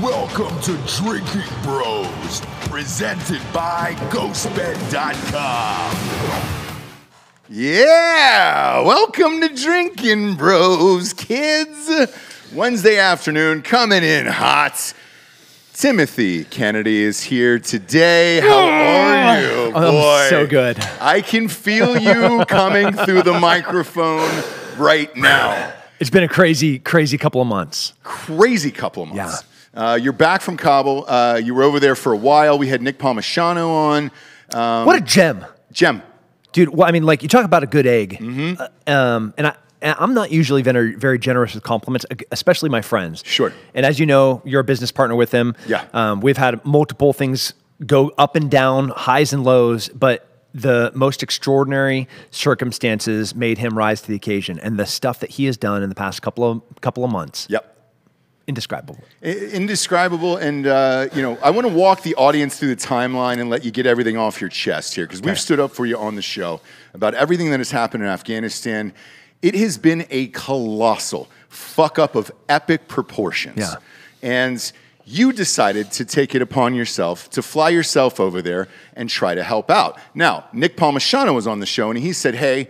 Welcome to Drinking Bros, presented by GhostBed.com. Yeah, welcome to Drinkin' Bros, kids. Wednesday afternoon, coming in hot. Timothy Kennedy is here today. How are you, boy? I'm so good. I can feel you coming through the microphone right now. It's been a crazy couple of months. Crazy couple of months. Yeah. You're back from Kabul. You were over there for a while. We had Nick Palmisano on. What a gem. Gem. Dude, well, I mean, like, you talk about a good egg. Mm-hmm. And I'm not usually very generous with compliments, especially my friends. Sure. And as you know, you're a business partner with him. Yeah. We've had multiple things go up and down, highs and lows, but the most extraordinary circumstances made him rise to the occasion. And the stuff that he has done in the past couple of months. Yep. Indescribable. Indescribable. And, I want to walk the audience through the timeline and let you get everything off your chest here, because we've stood up for you on the show about everything that has happened in Afghanistan. It has been a colossal fuck up of epic proportions. Yeah. And you decided to take it upon yourself to fly yourself over there and try to help out. Now, Nick Palmisano was on the show, and he said, hey,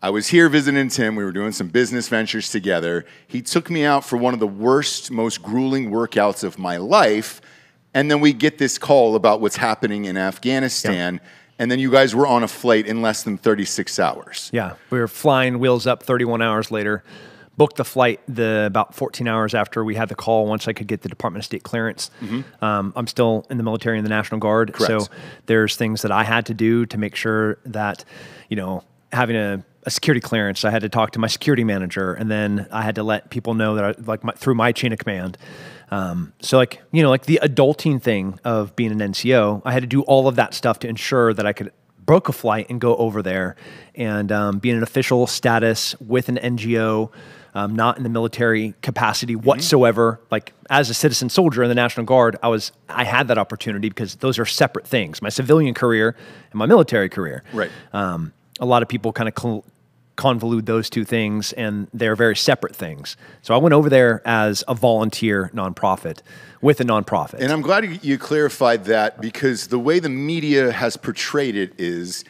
I was here visiting Tim. We were doing some business ventures together. He took me out for one of the worst, most grueling workouts of my life. And then we get this call about what's happening in Afghanistan. Yeah. And then you guys were on a flight in less than 36 hours. Yeah, we were flying wheels up 31 hours later. Booked the flight about 14 hours after we had the call, once I could get the Department of State clearance. Mm-hmm. I'm still in the military in the National Guard. Correct. So there's things that I had to do to make sure that, having a security clearance, I had to talk to my security manager, and then I had to let people know that through my chain of command. So the adulting thing of being an NCO, I had to do all of that stuff to ensure that I could book a flight and go over there and be in an official status with an NGO, not in the military capacity whatsoever. Like, as a citizen soldier in the National Guard, I had that opportunity because those are separate things: my civilian career and my military career. Right. A lot of people kind of convolute those two things, and they're very separate things. So I went over there as a volunteer nonprofit with a nonprofit. And I'm glad you clarified that, because the way the media has portrayed it is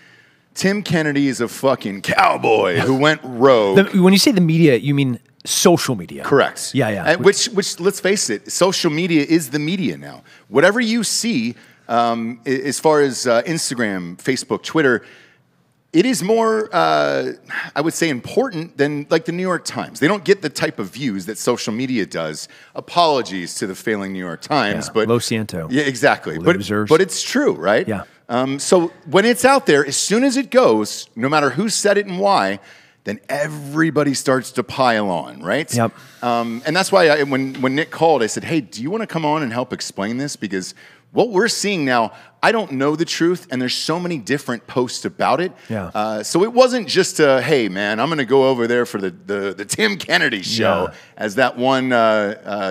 Tim Kennedy is a fucking cowboy who went rogue. When you say the media, you mean social media. Correct. Yeah. Which let's face it, social media is the media now. Whatever you see, as far as Instagram, Facebook, Twitter, it is more, I would say, important than like the New York Times. They don't get the type of views that social media does. Apologies to the failing New York Times, but Lo siento. Yeah, exactly. Losers. But it's true, right? Yeah. So when it's out there, as soon as it goes, no matter who said it and why, then everybody starts to pile on, right? Yep. And that's why when Nick called, I said, hey, do you want to come on and help explain this? Because what we're seeing now, I don't know the truth, and there's so many different posts about it. Yeah. So it wasn't just hey, man, I'm going to go over there for the Tim Kennedy show, as that one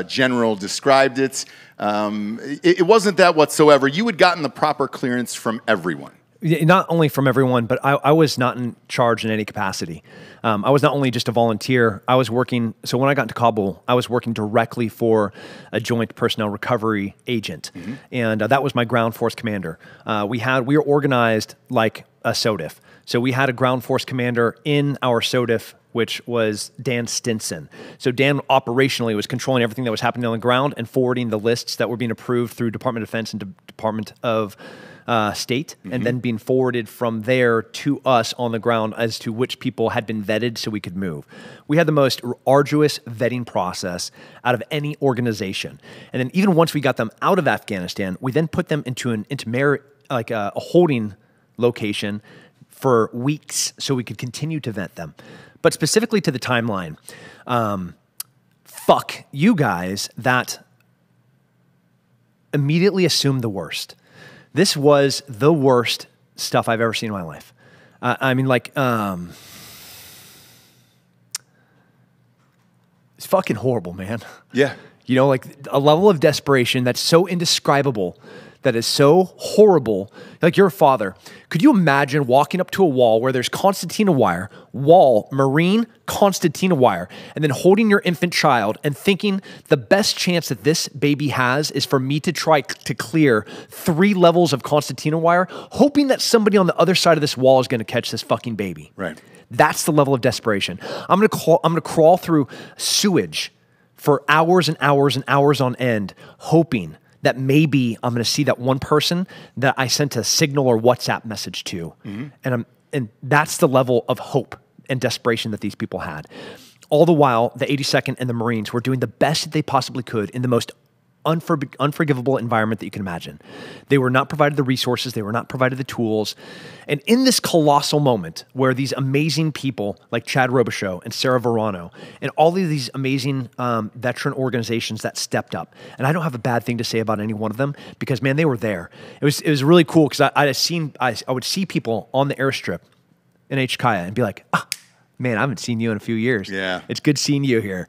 general described it. It wasn't that whatsoever. You had gotten the proper clearance from everyone. Not only from everyone, but I was not in charge in any capacity. I was not only just a volunteer. I was working. So when I got to Kabul, I was working directly for a joint personnel recovery agent, and that was my ground force commander. We were organized like a SOTIF. So we had a ground force commander in our SOTIF, which was Dan Stinson. So Dan operationally was controlling everything that was happening on the ground and forwarding the lists that were being approved through Department of Defense and Department of State, and then being forwarded from there to us on the ground as to which people had been vetted so we could move. We had the most arduous vetting process out of any organization. And then even once we got them out of Afghanistan, we then put them into a holding location for weeks so we could continue to vet them. But specifically to the timeline, fuck you guys that immediately assumed the worst. This was the worst stuff I've ever seen in my life. It's fucking horrible, man. Yeah. Like a level of desperation that's so indescribable that is so horrible. Like, you're a father. Could you imagine walking up to a wall where there's concertina wire, wall, marine, concertina wire, and then holding your infant child and thinking the best chance that this baby has is for me to try to clear 3 levels of concertina wire, hoping that somebody on the other side of this wall is going to catch this fucking baby. Right. That's the level of desperation. I'm gonna crawl through sewage for hours and hours and hours on end, hoping that maybe I'm going to see that one person that I sent a signal or WhatsApp message to. And that's the level of hope and desperation that these people had. All the while, the 82nd and the Marines were doing the best that they possibly could in the most unforgivable environment that you can imagine. They were not provided the resources. They were not provided the tools. And in this colossal moment where these amazing people like Chad Robichaux and Sarah Verano and all of these amazing veteran organizations that stepped up, and I don't have a bad thing to say about any one of them because, man, they were there. It was really cool because I would see people on the airstrip in HKIA and be like, man, I haven't seen you in a few years. Yeah. It's good seeing you here.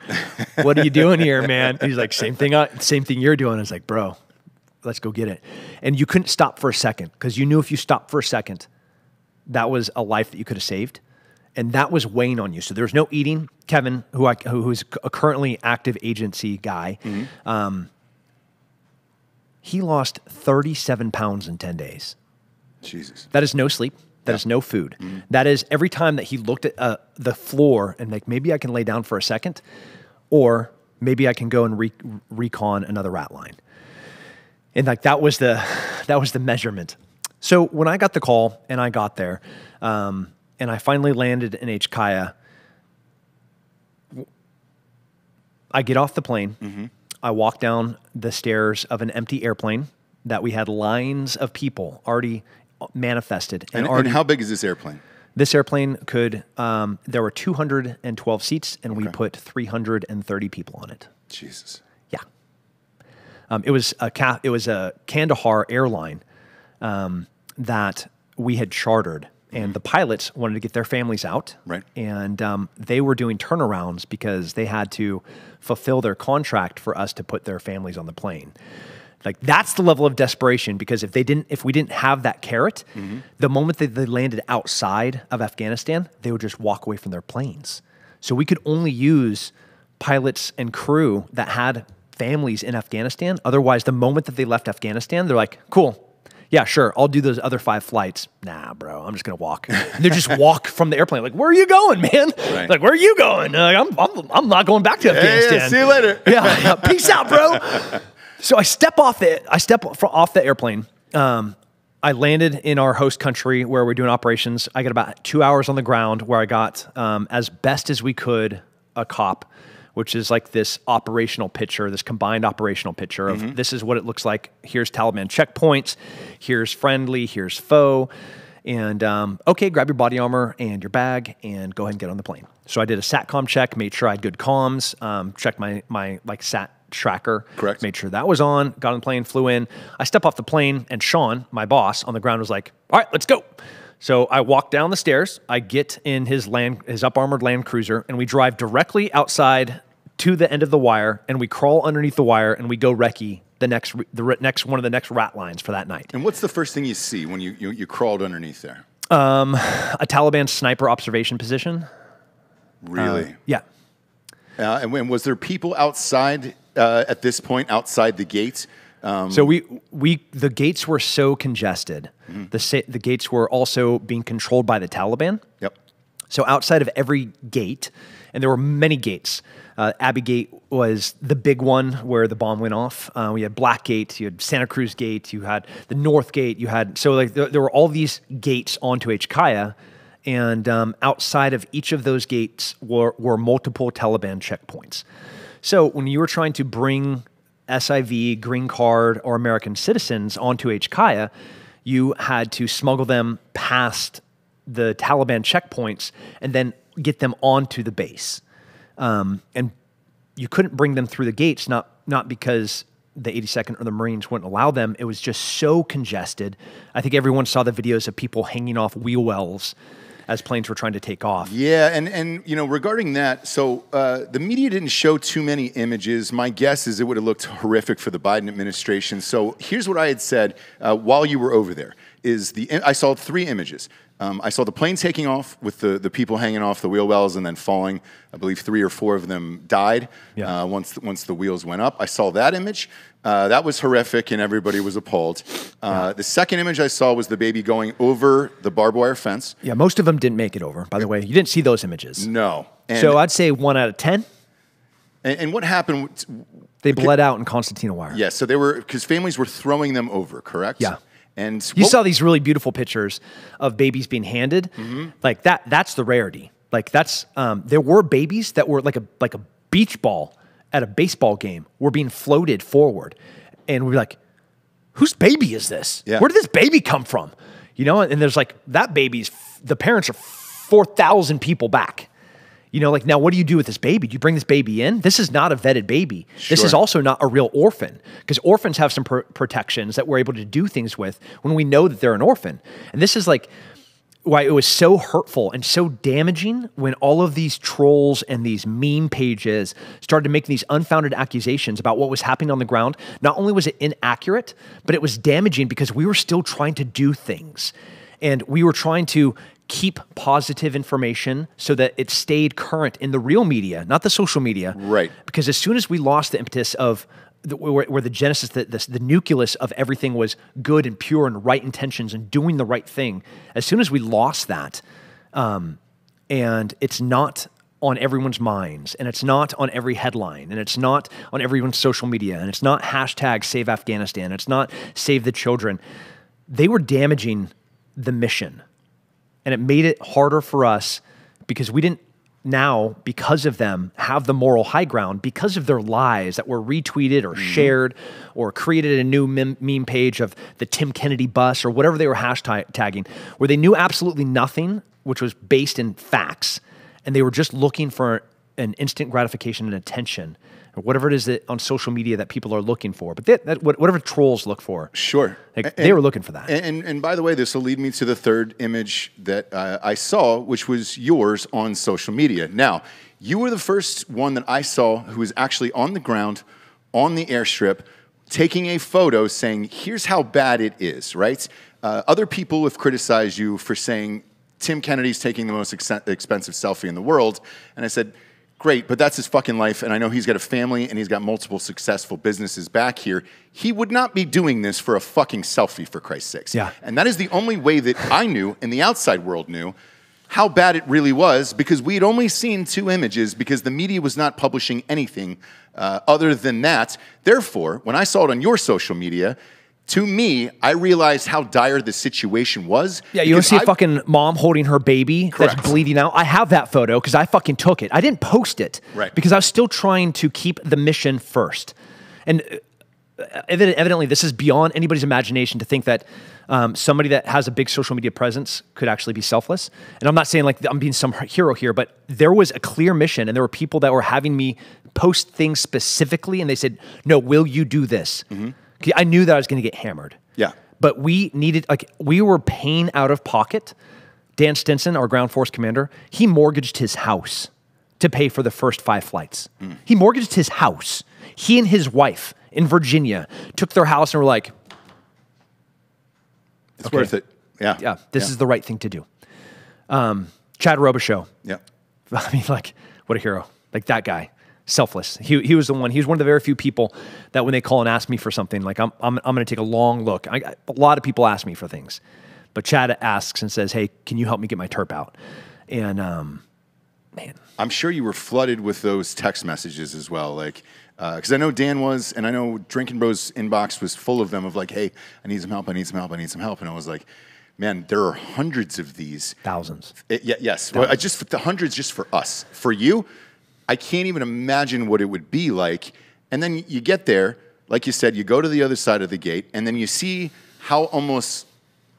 What are you doing here, man? He's like, same thing you're doing. I was like, bro, let's go get it. And you couldn't stop for a second because you knew if you stopped for a second, that was a life that you could have saved. And that was weighing on you. So there was no eating. Kevin, who's a currently active agency guy, he lost 37 pounds in 10 days. Jesus. That is no sleep. That is no food. That is every time that he looked at the floor and like, maybe I can lay down for a second, or maybe I can go and recon another rat line. And like that was the measurement. So when I got the call and I got there, and I finally landed in HKIA, I get off the plane. I walk down the stairs of an empty airplane that we had lines of people already manifested. And how big is this airplane? This airplane could, there were 212 seats and we put 330 people on it. Jesus. Yeah. It was a Kandahar airline that we had chartered, and the pilots wanted to get their families out. Right. And they were doing turnarounds because they had to fulfill their contract for us to put their families on the plane. Like, that's the level of desperation, because if we didn't have that carrot, the moment that they landed outside of Afghanistan, they would just walk away from their planes. So we could only use pilots and crew that had families in Afghanistan. Otherwise, the moment that they left Afghanistan, they're like, cool, yeah, sure, I'll do those other 5 flights. Nah, bro, I'm just gonna walk. And they just walk from the airplane. Like, where are you going, man? Right. Like, where are you going? I'm not going back to Afghanistan. Yeah, see you later. Yeah, peace out, bro. So I step off the airplane. I landed in our host country where we're doing operations. I got about 2 hours on the ground where I got, as best as we could, a COP, which is like this operational picture, this combined operational picture of this is what it looks like. Here's Taliban checkpoints. Here's friendly. Here's foe. And okay, grab your body armor and your bag and go ahead and get on the plane. So I did a SATCOM check, made sure I had good comms, checked my like SAT tracker. Correct. Made sure that was on, got on the plane, flew in. I step off the plane and Sean, my boss on the ground, was like, all right, let's go. So I walk down the stairs, I get in his up-armored Land Cruiser, and we drive directly outside to the end of the wire, and we crawl underneath the wire, and we go recce one of the next rat lines for that night. And what's the first thing you see when you crawled underneath there? A Taliban sniper observation position. Really? Yeah. And was there people outside at this point, outside the gates? So the gates were so congested. The gates were also being controlled by the Taliban. Yep. So outside of every gate, and there were many gates. Abbey Gate was the big one where the bomb went off. We had Black Gate, you had Santa Cruz Gate, you had the North Gate, there were all these gates onto HKIA, and outside of each of those gates were multiple Taliban checkpoints. So when you were trying to bring SIV, green card, or American citizens onto HKIA, you had to smuggle them past the Taliban checkpoints and then get them onto the base. And you couldn't bring them through the gates, not because the 82nd or the Marines wouldn't allow them. It was just so congested. I think everyone saw the videos of people hanging off wheel wells as planes were trying to take off. Yeah, and you know, regarding that, so the media didn't show too many images. My guess is it would have looked horrific for the Biden administration. So here's what I had said while you were over there: I saw 3 images. I saw the plane taking off with the people hanging off the wheel wells and then falling. I believe 3 or 4 of them died once the wheels went up. I saw that image. That was horrific, and everybody was appalled. The second image I saw was the baby going over the barbed wire fence. Yeah, most of them didn't make it over, by the way. You didn't see those images. No. So I'd say 1 out of 10. And what happened? They bled out in concertina wire. Yeah, so they were, because families were throwing them over, correct? Yeah. And you saw these really beautiful pictures of babies being handed. Like that's the rarity. Like that's, there were babies that were like a beach ball at a baseball game were being floated forward. And we're like, whose baby is this? Yeah. Where did this baby come from? You know, and there's like, that baby's, the parents are 4,000 people back. You know, like, now what do you do with this baby? Do you bring this baby in? This is not a vetted baby. Sure. This is also not a real orphan, because orphans have some protections that we're able to do things with when we know that they're an orphan. And this is like why it was so hurtful and so damaging when all of these trolls and these meme pages started making these unfounded accusations about what was happening on the ground. Not only was it inaccurate, but it was damaging because we were still trying to do things. And we were trying to keep positive information so that it stayed current in the real media, not the social media. Right. Because as soon as we lost the impetus of where the genesis, the nucleus of everything was good and pure and right intentions and doing the right thing, as soon as we lost that, and it's not on everyone's minds, and it's not on every headline, and it's not on everyone's social media, and it's not hashtag save Afghanistan, it's not save the children, they were damaging the mission. And it made it harder for us because we didn't now, because of them, have the moral high ground because of their lies that were retweeted or shared or created a new meme page of the Tim Kennedy bus or whatever they were hashtagging, where they knew absolutely nothing, which was based in facts, and they were just looking for an instant gratification and attention, or whatever it is that on social media that people are looking for. But whatever trolls look for. Sure. Like, they were looking for that. And by the way, this will lead me to the third image that I saw, which was yours on social media. Now, you were the first one that I saw who was actually on the ground, on the airstrip, taking a photo saying, here's how bad it is, right? Other people have criticized you for saying, Tim Kennedy's taking the most expensive selfie in the world. And I said, great, but that's his fucking life, and I know he's got a family, and he's got multiple successful businesses back here. He would not be doing this for a fucking selfie, for Christ's sakes. Yeah. And that is the only way that I knew, and the outside world knew, how bad it really was, because we had only seen 2 images, because the media was not publishing anything other than that. Therefore, when I saw it on your social media, to me, I realized how dire the situation was. Yeah, you want to see a fucking mom holding her baby that's bleeding out? I have that photo because I fucking took it. I didn't post it because I was still trying to keep the mission first. And evidently, this is beyond anybody's imagination to think that somebody that has a big social media presence could actually be selfless. And I'm not saying like I'm being some hero here, but there was a clear mission, and there were people that were having me post things specifically, and they said, no, will you do this? I knew that I was going to get hammered. Yeah. But we were paying out of pocket. Dan Stinson, our ground force commander, he mortgaged his house to pay for the first 5 flights. He mortgaged his house. He and his wife in Virginia took their house and were like, it's worth it. Yeah. Yeah. This is the right thing to do. Chad Robichaux. Yeah. I mean, like, what a hero. Like, that guy. Selfless. He was the one. He was one of the very few people that when they call and ask me for something, like I'm going to take a long look. A lot of people ask me for things, but Chad asks and says, "Hey, can you help me get my turp out?" And man, I'm sure you were flooded with those text messages as well, like because I know Dan was, and I know Drinkin Bros inbox was full of them of like, "Hey, I need some help. I need some help. I need some help," and I was like, man, there are hundreds of these. Thousands. Yes. Well, just the hundreds just for us. For you, I can't even imagine what it would be like. And then you get there, like you said, you go to the other side of the gate, and then you see how almost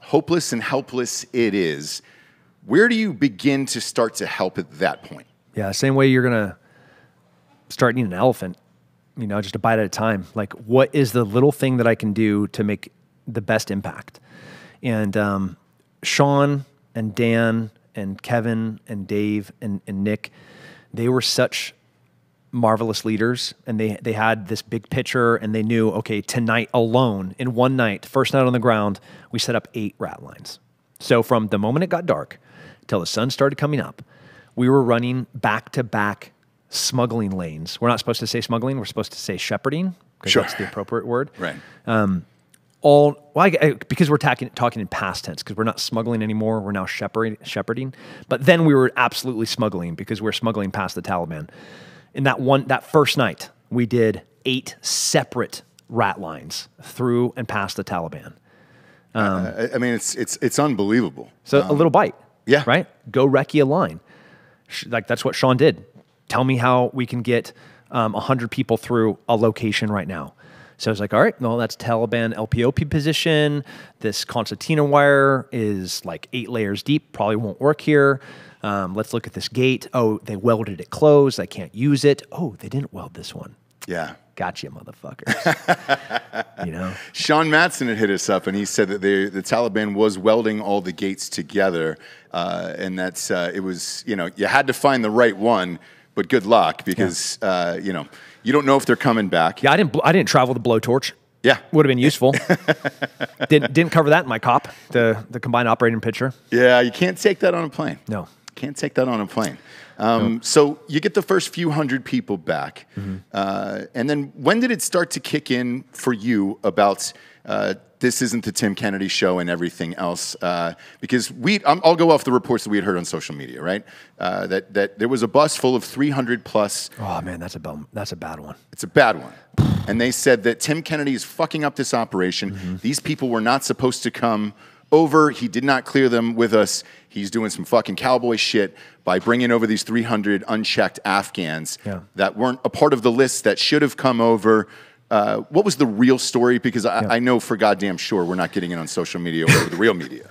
hopeless and helpless it is. Where do you begin to start to help at that point? Yeah, same way you're going to start eating an elephant, you know, just a bite at a time. Like, what is the little thing that I can do to make the best impact? And Sean and Dan and Kevin and Dave and Nick, they were such marvelous leaders, and they had this big picture, and they knew, okay, tonight alone, in one night, first night on the ground, we set up 8 rat lines. So from the moment it got dark till the sun started coming up, we were running back-to-back smuggling lanes. We're not supposed to say smuggling, we're supposed to say shepherding, because that's the appropriate word. Right. Because we're talking in past tense, because we're not smuggling anymore, we're now shepherding. But then we were absolutely smuggling, because we're smuggling past the Taliban. In that first night, we did 8 separate rat lines through and past the Taliban. I mean, it's unbelievable. So a little bite. Yeah. Right? Go wreck you a line. Like, that's what Sean did. Tell me how we can get 100 people through a location right now. So I was like, all right, no, that's Taliban LPOP position. This concertina wire is like 8 layers deep. Probably won't work here. Let's look at this gate. Oh, they welded it closed. I can't use it. Oh, they didn't weld this one. Yeah. Gotcha, motherfuckers. You know? Sean Matson had hit us up, and he said that the Taliban was welding all the gates together, and that's it was, you had to find the right one, but good luck, because you don't know if they're coming back. Yeah, I didn't travel the blowtorch. Yeah, would have been useful. didn't cover that in my COP, the combined operating picture. Yeah, you can't take that on a plane. No, can't take that on a plane. So you get the first few hundred people back, and then when did it start to kick in for you about this isn't the Tim Kennedy show and everything else? Because I'll go off the reports that we had heard on social media, right? That there was a bus full of 300 plus. Oh man, that's a bad one. It's a bad one. And they said that Tim Kennedy is fucking up this operation. These people were not supposed to come over. He did not clear them with us. He's doing some fucking cowboy shit by bringing over these 300 unchecked Afghans that weren't a part of the list that should have come over. What was the real story? Because I know for goddamn sure we're not getting it on social media or the real media.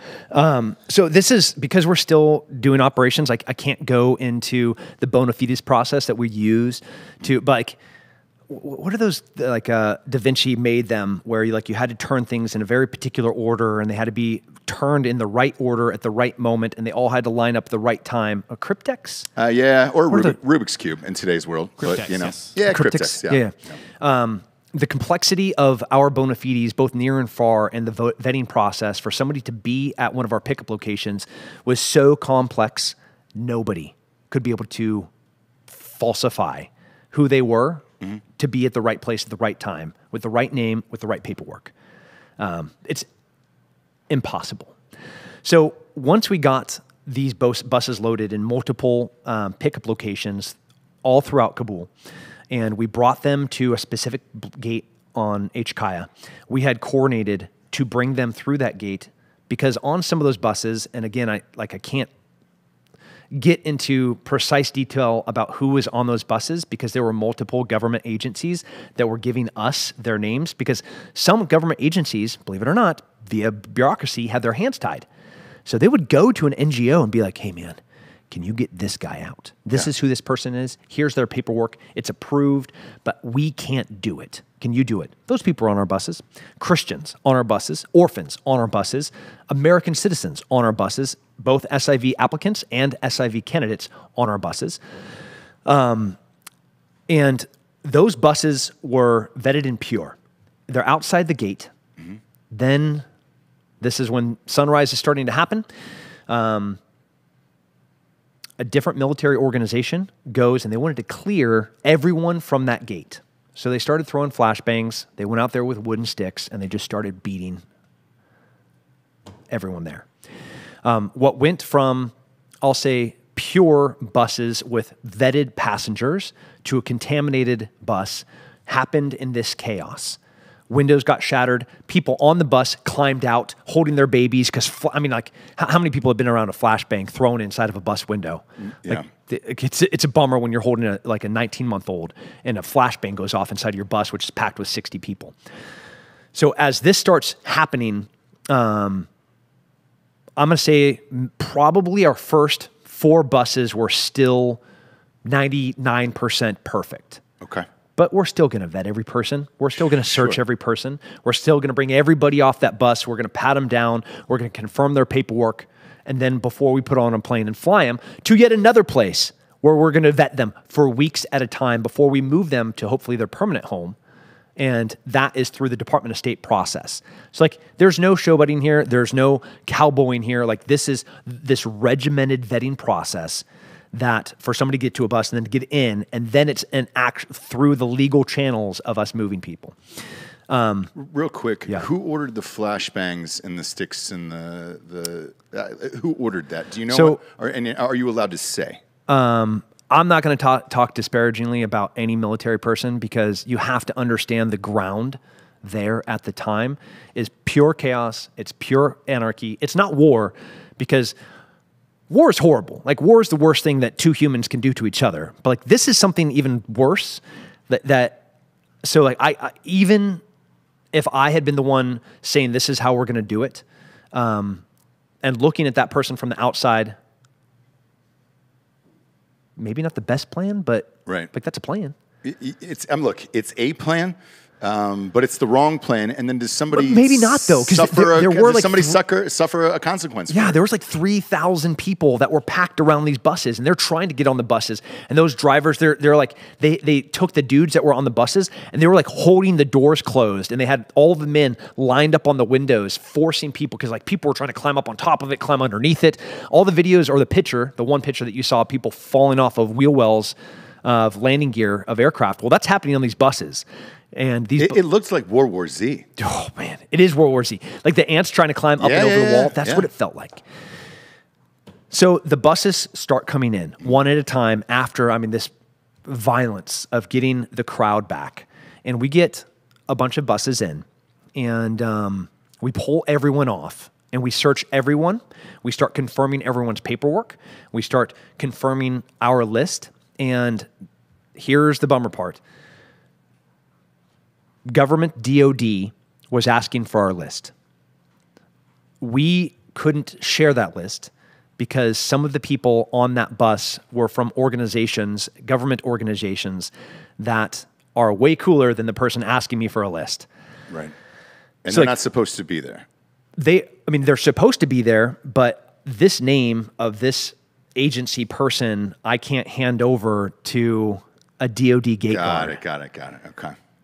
So this is because we're still doing operations. Like, I can't go into the bona fides process that we use to, but like, what are those, like Da Vinci made them, where you had to turn things in a very particular order, and they had to be turned in the right order at the right moment, and they all had to line up the right time. A cryptex? Yeah, or Rubik's Cube in today's world. Cryptex, but, yes. Yeah, cryptex. Yeah. The complexity of our bona fides, both near and far, and the vetting process for somebody to be at one of our pickup locations was so complex, nobody could be able to falsify who they were to be at the right place at the right time, with the right name, with the right paperwork. It's impossible. So once we got these buses loaded in multiple pickup locations all throughout Kabul, and we brought them to a specific gate on HKIA, we had coordinated to bring them through that gate, because on some of those buses, and again, I can't get into precise detail about who was on those buses, because there were multiple government agencies that were giving us their names, because some government agencies, believe it or not, via bureaucracy, had their hands tied. So they would go to an NGO and be like, hey man, can you get this guy out? This is who this person is. Here's their paperwork. It's approved, but we can't do it. Can you do it? Those people are on our buses. Christians on our buses. Orphans on our buses. American citizens on our buses. Both SIV applicants and SIV candidates on our buses. And those buses were vetted and pure. They're outside the gate. Then this is when sunrise is starting to happen. A different military organization goes, and they wanted to clear everyone from that gate. So they started throwing flashbangs. They went out there with wooden sticks, and they just started beating everyone there. What went from, I'll say, pure buses with vetted passengers to a contaminated bus happened in this chaos. Windows got shattered. People on the bus climbed out, holding their babies. Because, I mean, like, how many people have been around a flashbang thrown inside of a bus window? Yeah. Like, it's a bummer when you're holding a 19-month-old and a flashbang goes off inside of your bus, which is packed with 60 people. So as this starts happening, I'm going to say probably our first 4 buses were still 99% perfect. Okay. But we're still going to vet every person. We're still going to search every person. We're still going to bring everybody off that bus. We're going to pat them down. We're going to confirm their paperwork. and then before we put on a plane and fly them to yet another place where we're going to vet them for weeks at a time before we move them to hopefully their permanent home. And that is through the Department of State process. So like, there's no showboating here. There's no cowboying here. Like, this is this regimented vetting process that for somebody to get to a bus and then to get in, and then it's an act through the legal channels of us moving people. Real quick, who ordered the flashbangs and the sticks and who ordered that? Do you know? So, are you allowed to say? I'm not going to talk disparagingly about any military person, because you have to understand the ground there at the time is pure chaos. It's pure anarchy. It's not war, because war is horrible. Like, war is the worst thing that two humans can do to each other. But like, this is something even worse so like, I even if I had been the one saying this is how we're going to do it, and looking at that person from the outside, maybe not the best plan, but like, that's a plan. Look, it's a plan, but it's the wrong plan. And then does somebody maybe not though, because suffer a consequence? Yeah, there was like 3,000 people that were packed around these buses, and they're trying to get on the buses. And those drivers, they're like, they took the dudes that were on the buses, and they were like holding the doors closed, and they had all the men lined up on the windows, forcing people, because like people were trying to climb up on top of it, climb underneath it. All the videos, or the one picture that you saw, people falling off of wheel wells of landing gear of aircraft. Well, that's happening on these buses. And these it looks like World War Z. Oh man, it is World War Z. Like the ants trying to climb up and over the wall. That's what it felt like. So the buses start coming in one at a time after, this violence of getting the crowd back. And we get a bunch of buses in, and we pull everyone off, and we search everyone. We start confirming everyone's paperwork. We start confirming our list. And here's the bummer part. Government DOD was asking for our list. We couldn't share that list because some of the people on that bus were from organizations, government organizations, that are way cooler than the person asking me for a list. Right. And so they're not supposed to be there. They're supposed to be there, but this name of this agency person, I can't hand over to a DOD gate guard. Got it.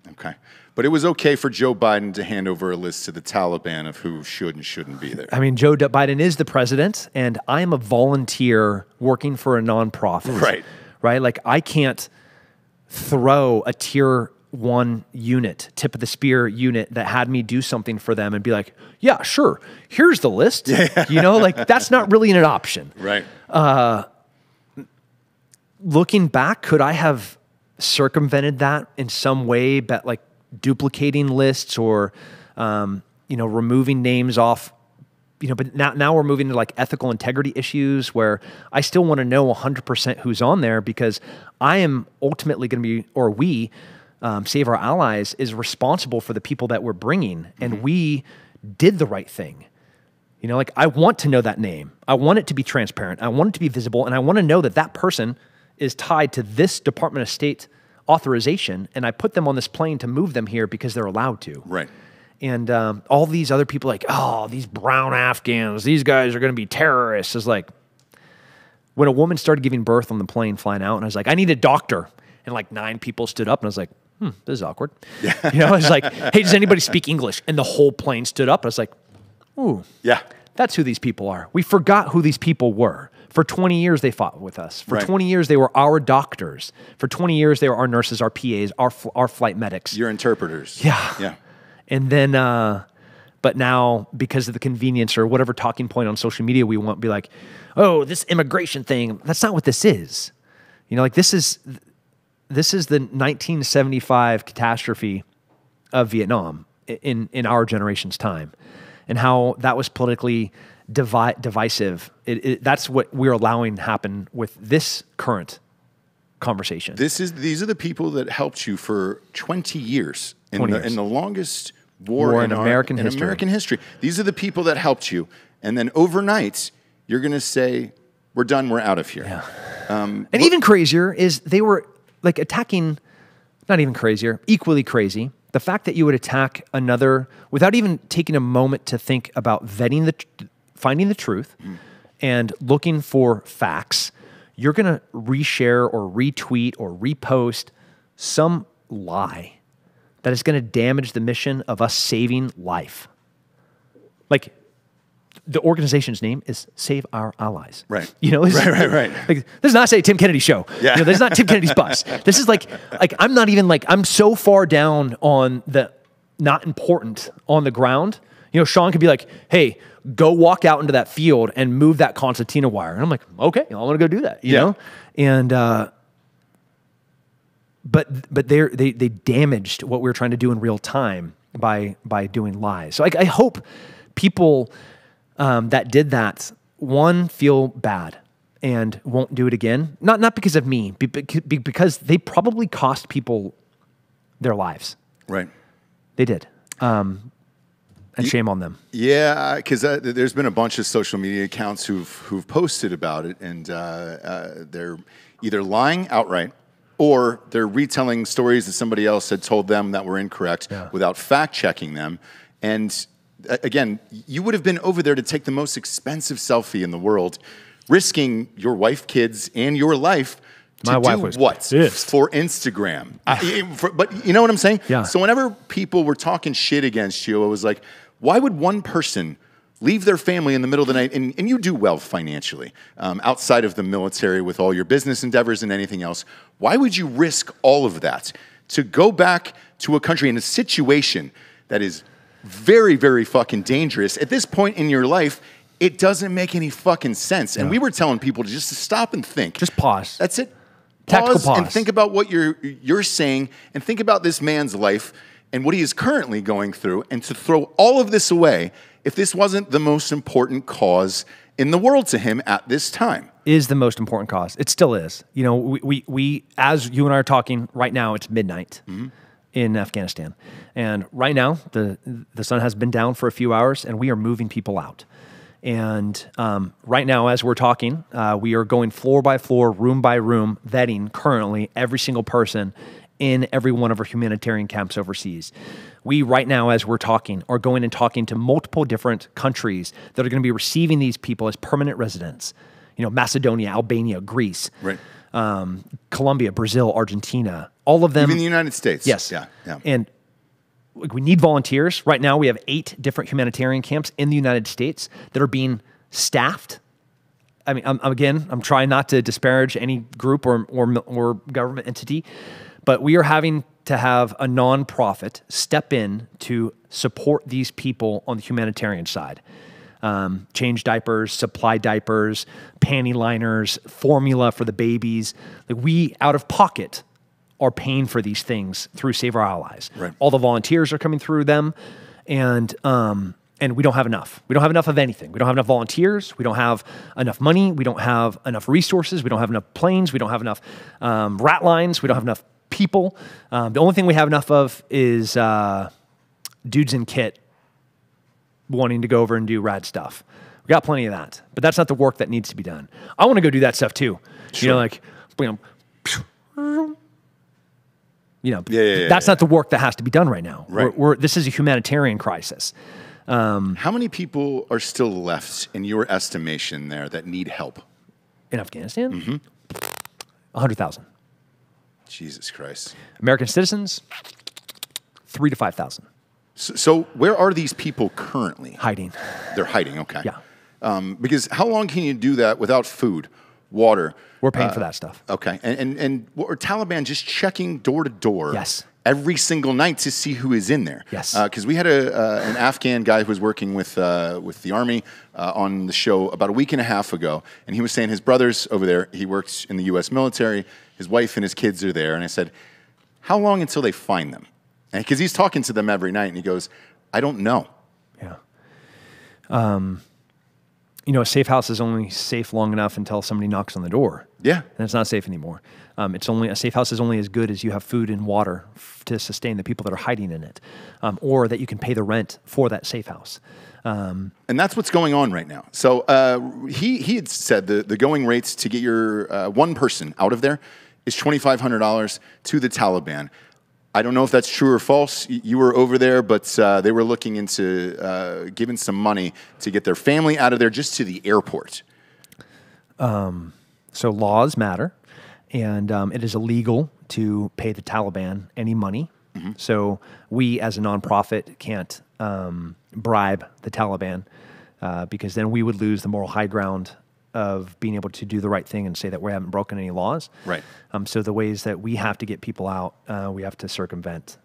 Okay. But it was okay for Joe Biden to hand over a list to the Taliban of who should and shouldn't be there. Joe Biden is the president, and I am a volunteer working for a nonprofit. Right? Like, I can't throw a tier 1 unit, tip of the spear unit that had me do something for them and be like, yeah, sure, here's the list. Like, that's not really an option. Right. Looking back, could I have circumvented that in some way, but like duplicating lists or, removing names off, but now we're moving to like ethical integrity issues where I still want to know 100% who's on there, because I am ultimately going to be, or we, Save Our Allies, is responsible for the people that we're bringing. And we did the right thing. Like, I want to know that name. I want it to be transparent. I want it to be visible. And I want to know that that person is tied to this Department of State authorization, and I put them on this plane to move them here because they're allowed to. Right. And all these other people like, oh, these brown Afghans, these guys are going to be terrorists. It's like, when a woman started giving birth on the plane flying out, and I was like, I need a doctor. And like 9 people stood up, and I was like, this is awkward. I was like, hey, does anybody speak English? And the whole plane stood up. I was like, ooh, yeah, that's who these people are. We forgot who these people were. For 20 years, they fought with us. For 20 years, they were our doctors. For 20 years, they were our nurses, our PAs, our flight medics. Your interpreters. Yeah. And then, but now, because of the convenience or whatever talking point on social media we want, be like, oh, this immigration thing, that's not what this is. This is the 1975 catastrophe of Vietnam in our generation's time, and how that was politically divisive. That's what we're allowing to happen with this current conversation. These are the people that helped you for 20 years in the longest war in American history. These are the people that helped you, and then overnight you're going to say, "We're done. We're out of here." Yeah. And even crazier is they were like attacking. Not even crazier, equally crazy. The fact that you would attack another without even taking a moment to think about finding the truth, and looking for facts, you're going to reshare or retweet or repost some lie that is going to damage the mission of us saving life. Like, the organization's name is Save Our Allies. Right. You know, right. Like, this is not say Tim Kennedy show. Yeah. You know, this is not Tim Kennedy's bus. This is like I'm not even like, I'm so far down on the not important on the ground. You know, Sean could be like, hey, go walk out into that field and move that concertina wire. And I'm like, okay, I want to go do that, you know? And, but they damaged what we were trying to do in real time by doing lies. So I hope people that did that, one, feel bad and won't do it again. Not because of me, because they probably cost people their lives. Right. They did. And shame on them. Yeah, because there's been a bunch of social media accounts who've posted about it, and they're either lying outright or they're retelling stories that somebody else had told them that were incorrect without fact checking them. And again, you would have been over there to take the most expensive selfie in the world, risking your wife, kids, and your life. My wife was pissed. For Instagram. But you know what I'm saying? Yeah. So whenever people were talking shit against you, it was like, why would one person leave their family in the middle of the night? And you do well financially, outside of the military with all your business endeavors and anything else. Why would you risk all of that to go back to a country in a situation that is very, very fucking dangerous? At this point in your life, it doesn't make any fucking sense. And we were telling people to just stop and think. Just pause. That's it. Tactical pause. And think about what you're saying, and think about this man's life and what he is currently going through, and to throw all of this away if this wasn't the most important cause in the world to him at this time. Is the most important cause. It still is. You know, we as you and I are talking right now, it's midnight in Afghanistan. And right now, the sun has been down for a few hours, and we are moving people out. And right now, as we're talking, we are going floor by floor, room by room, vetting currently every single person in every one of our humanitarian camps overseas. We, right now, as we're talking, are going and talking to multiple different countries that are going to be receiving these people as permanent residents. You know, Macedonia, Albania, Greece, right. Colombia, Brazil, Argentina, all of them. Even the United States. Yes. Yeah. And we need volunteers. Right now, we have 8 different humanitarian camps in the United States that are being staffed. I mean, I'm trying not to disparage any group or government entity, but we are having to have a nonprofit step in to support these people on the humanitarian side. Change diapers, supply diapers, panty liners, formula for the babies. Like, we, out of pocket, are paying for these things through Save Our Allies. Right. All the volunteers are coming through them, and we don't have enough. We don't have enough of anything. We don't have enough volunteers. We don't have enough money. We don't have enough resources. We don't have enough planes. We don't have enough rat lines. We don't have enough people. The only thing we have enough of is dudes in kit wanting to go over and do rad stuff. We got plenty of that, but that's not the work that needs to be done. I want to go do that stuff too. Sure. You know, like, that's not the work that has to be done right now. Right. This is a humanitarian crisis. How many people are still left, in your estimation, there that need help? In Afghanistan? 100,000. Jesus Christ. American citizens, 3,000 to 5,000. So where are these people currently? Hiding. They're hiding, okay. Yeah. Because how long can you do that without food, water? We're paying for that stuff. Okay. And are Taliban just checking door to door? Yes. Every single night to see who is in there? Yes. Because we had an Afghan guy who was working with the Army on the show about a week and a half ago, and he was saying his brother's over there. He works in the U.S. military. His wife and his kids are there. And I said, how long until they find them? Because he's talking to them every night, and he goes, I don't know. Yeah. You know, a safe house is only safe long enough until somebody knocks on the door. Yeah. And it's not safe anymore. A safe house is only as good as you have food and water to sustain the people that are hiding in it, or that you can pay the rent for that safe house. And that's what's going on right now. So he had said the going rates to get your one person out of there is $2,500 to the Taliban. I don't know if that's true or false. You were over there, but they were looking into giving some money to get their family out of there just to the airport. So laws matter, and it is illegal to pay the Taliban any money. So we, as a nonprofit, can't bribe the Taliban because then we would lose the moral high ground of being able to do the right thing and say that we haven't broken any laws. Right. So the ways that we have to get people out, we have to circumvent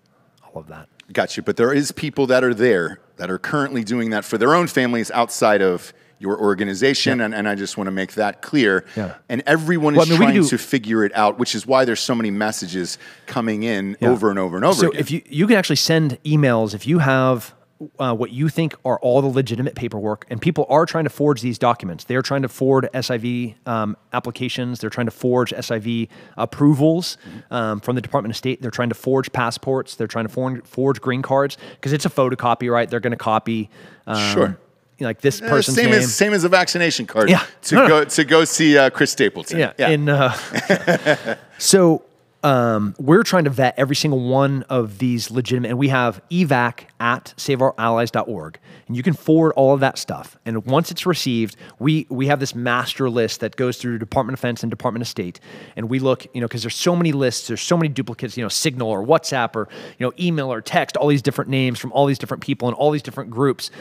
all of that. Got you. But there is people that are there that are currently doing that for their own families outside of your organization, and I just want to make that clear. Yeah. And everyone is trying to figure it out, which is why there's so many messages coming in over and over and over again. So if you can actually send emails if you have what you think are all the legitimate paperwork, and people are trying to forge these documents. They're trying to forge SIV applications. They're trying to forge SIV approvals from the Department of State. They're trying to forge passports. They're trying to forge green cards because it's a photocopy, right? They're going to copy. Sure. Like this person's name. Same as a vaccination card. Yeah. To go see Chris Stapleton. Yeah. And so we're trying to vet every single one of these legitimate, and we have evac@saveourallies.org, and you can forward all of that stuff. And once it's received, we have this master list that goes through Department of Defense and Department of State, and we look, because there's so many lists, there's so many duplicates, Signal or WhatsApp or email or text, all these different names from all these different people and all these different groups.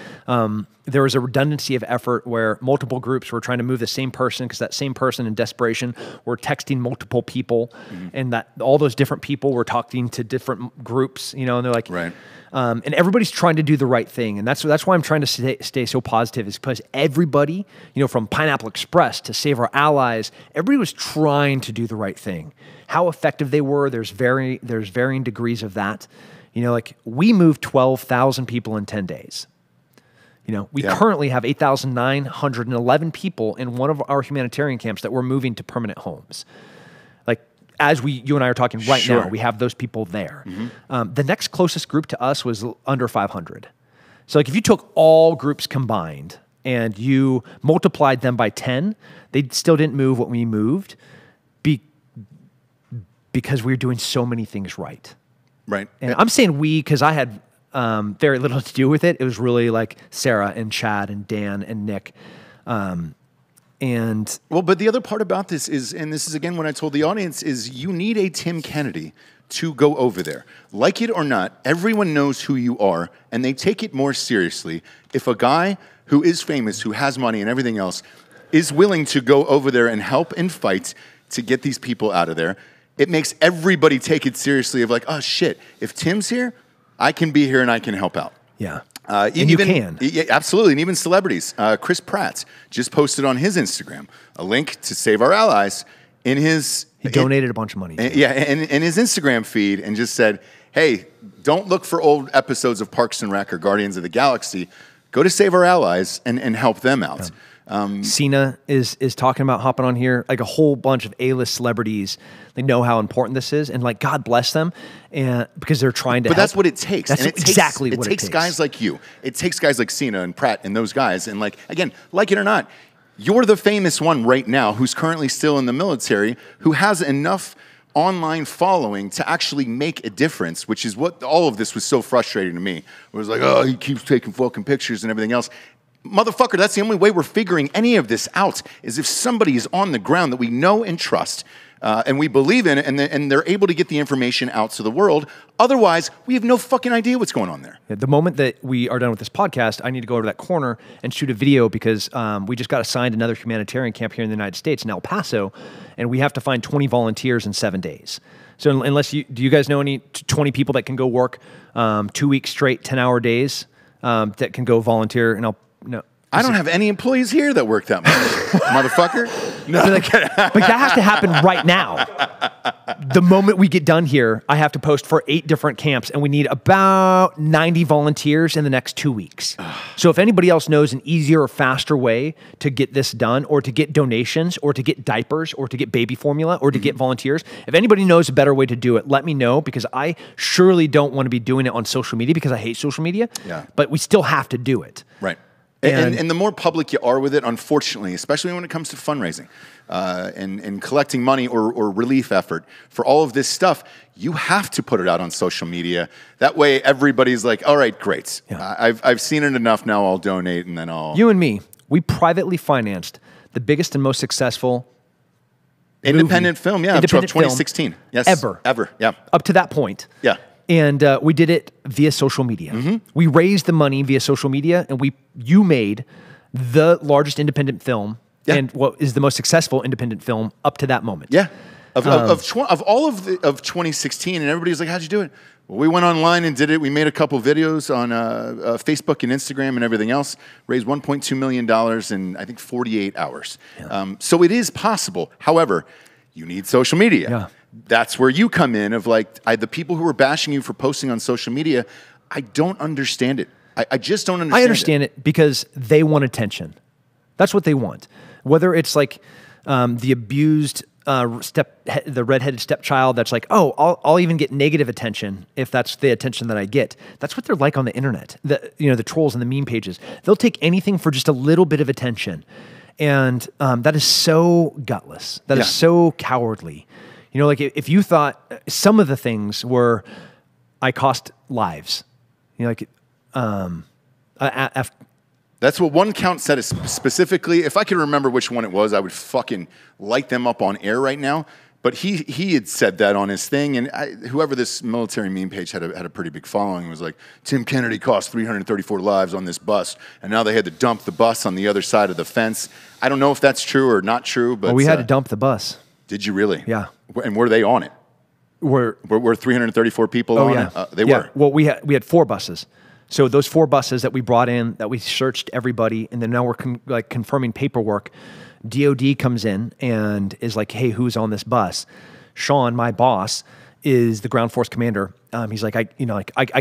There was a redundancy of effort where multiple groups were trying to move the same person because that same person in desperation were texting multiple people, and that all those different people were talking to different groups, and they're like, right. And everybody's trying to do the right thing, and that's why I'm trying to stay so positive, is because everybody, from Pineapple Express to Save Our Allies, everybody was trying to do the right thing. How effective they were, there's varying degrees of that. Like we moved 12,000 people in 10 days. We currently have 8,911 people in one of our humanitarian camps that we're moving to permanent homes. Like as you and I are talking right now, we have those people there. The next closest group to us was under 500. So like if you took all groups combined and you multiplied them by 10, they still didn't move what we moved because we were doing so many things right. Right. And I'm saying we because I had very little to do with it. It was really like Sarah and Chad and Dan and Nick. But the other part about this is, and this is again what I told the audience, is you need a Tim Kennedy to go over there. Like it or not, everyone knows who you are, and they take it more seriously if a guy who is famous, who has money and everything else, is willing to go over there and help and fight to get these people out of there. It makes everybody take it seriously of like, oh shit, if Tim's here, I can be here and I can help out. Yeah. And you can. Yeah, absolutely. And even celebrities. Chris Pratt just posted on his Instagram a link to Save Our Allies in his... He donated a bunch of money. In his Instagram feed, and just said, hey, don't look for old episodes of Parks and Rec or Guardians of the Galaxy. Go to Save Our Allies and help them out. Yeah. Cena is talking about hopping on here, like a whole bunch of A-list celebrities. They know how important this is, and like God bless them, and because they're trying to. But that's what it takes. That's exactly what it takes. It takes guys like you. It takes guys like Cena and Pratt and those guys. And like again, like it or not, you're the famous one right now who's currently still in the military, who has enough online following to actually make a difference, which is what all of this was so frustrating to me. It was like, oh, he keeps taking fucking pictures and everything else. Motherfucker, that's the only way we're figuring any of this out, is if somebody is on the ground that we know and trust, and we believe in it, and they're able to get the information out to the world. Otherwise, we have no fucking idea what's going on there. Yeah, the moment that we are done with this podcast, I need to go over to that corner and shoot a video because we just got assigned another humanitarian camp here in the United States in El Paso, and we have to find 20 volunteers in 7 days. So do you guys know any 20 people that can go work 2 weeks straight, 10-hour days that can go volunteer? And I don't have any employees here that work that much, motherfucker. No. But that has to happen right now. The moment we get done here, I have to post for 8 different camps, and we need about 90 volunteers in the next 2 weeks. So if anybody else knows an easier or faster way to get this done, or to get donations, or to get diapers, or to get baby formula, or to get volunteers, if anybody knows a better way to do it, let me know, because I surely don't want to be doing it on social media because I hate social media. Yeah. But we still have to do it. Right. And the more public you are with it, unfortunately, especially when it comes to fundraising and collecting money or relief effort for all of this stuff, you have to put it out on social media. That way, everybody's like, all right, great. Yeah. I've seen it enough now, I'll donate, and then I'll... You and me, we privately financed the biggest and most successful independent film, yeah, independent 2016. Yes. Ever, yeah. Up to that point. Yeah. And we did it via social media. We raised the money via social media, and you made the largest independent film and what is the most successful independent film up to that moment. Yeah. Of all of 2016, and everybody was like, "How'd you do it?" Well, we went online and did it. We made a couple videos on Facebook and Instagram and everything else. Raised $1.2 million in, I think, 48 hours. Yeah. So it is possible. However, you need social media. Yeah. That's where you come in of like, the people who are bashing you for posting on social media, I don't understand it. I just don't understand it. I understand it because they want attention. That's what they want. Whether it's like the abused the redheaded stepchild that's like, oh, I'll even get negative attention if that's the attention that I get. That's what they're like on the internet. The trolls and the meme pages. They'll take anything for just a little bit of attention. And that is so gutless. That is so cowardly. Like if you thought some of the things were, I cost lives. That's what one count said specifically. If I could remember which one it was, I would fucking light them up on air right now. But he had said that on his thing, and whoever this military meme page had a pretty big following. It was like, Tim Kennedy cost 334 lives on this bus, and now they had to dump the bus on the other side of the fence. I don't know if that's true or not true, but we had to dump the bus. Did you really? Yeah. And were they on it? Were 334 people on it? They were. Well, we had 4 buses. So those 4 buses that we brought in, that we searched everybody, and then now we're confirming paperwork. DOD comes in and is like, hey, who's on this bus? Sean, my boss, is the ground force commander. He's like, I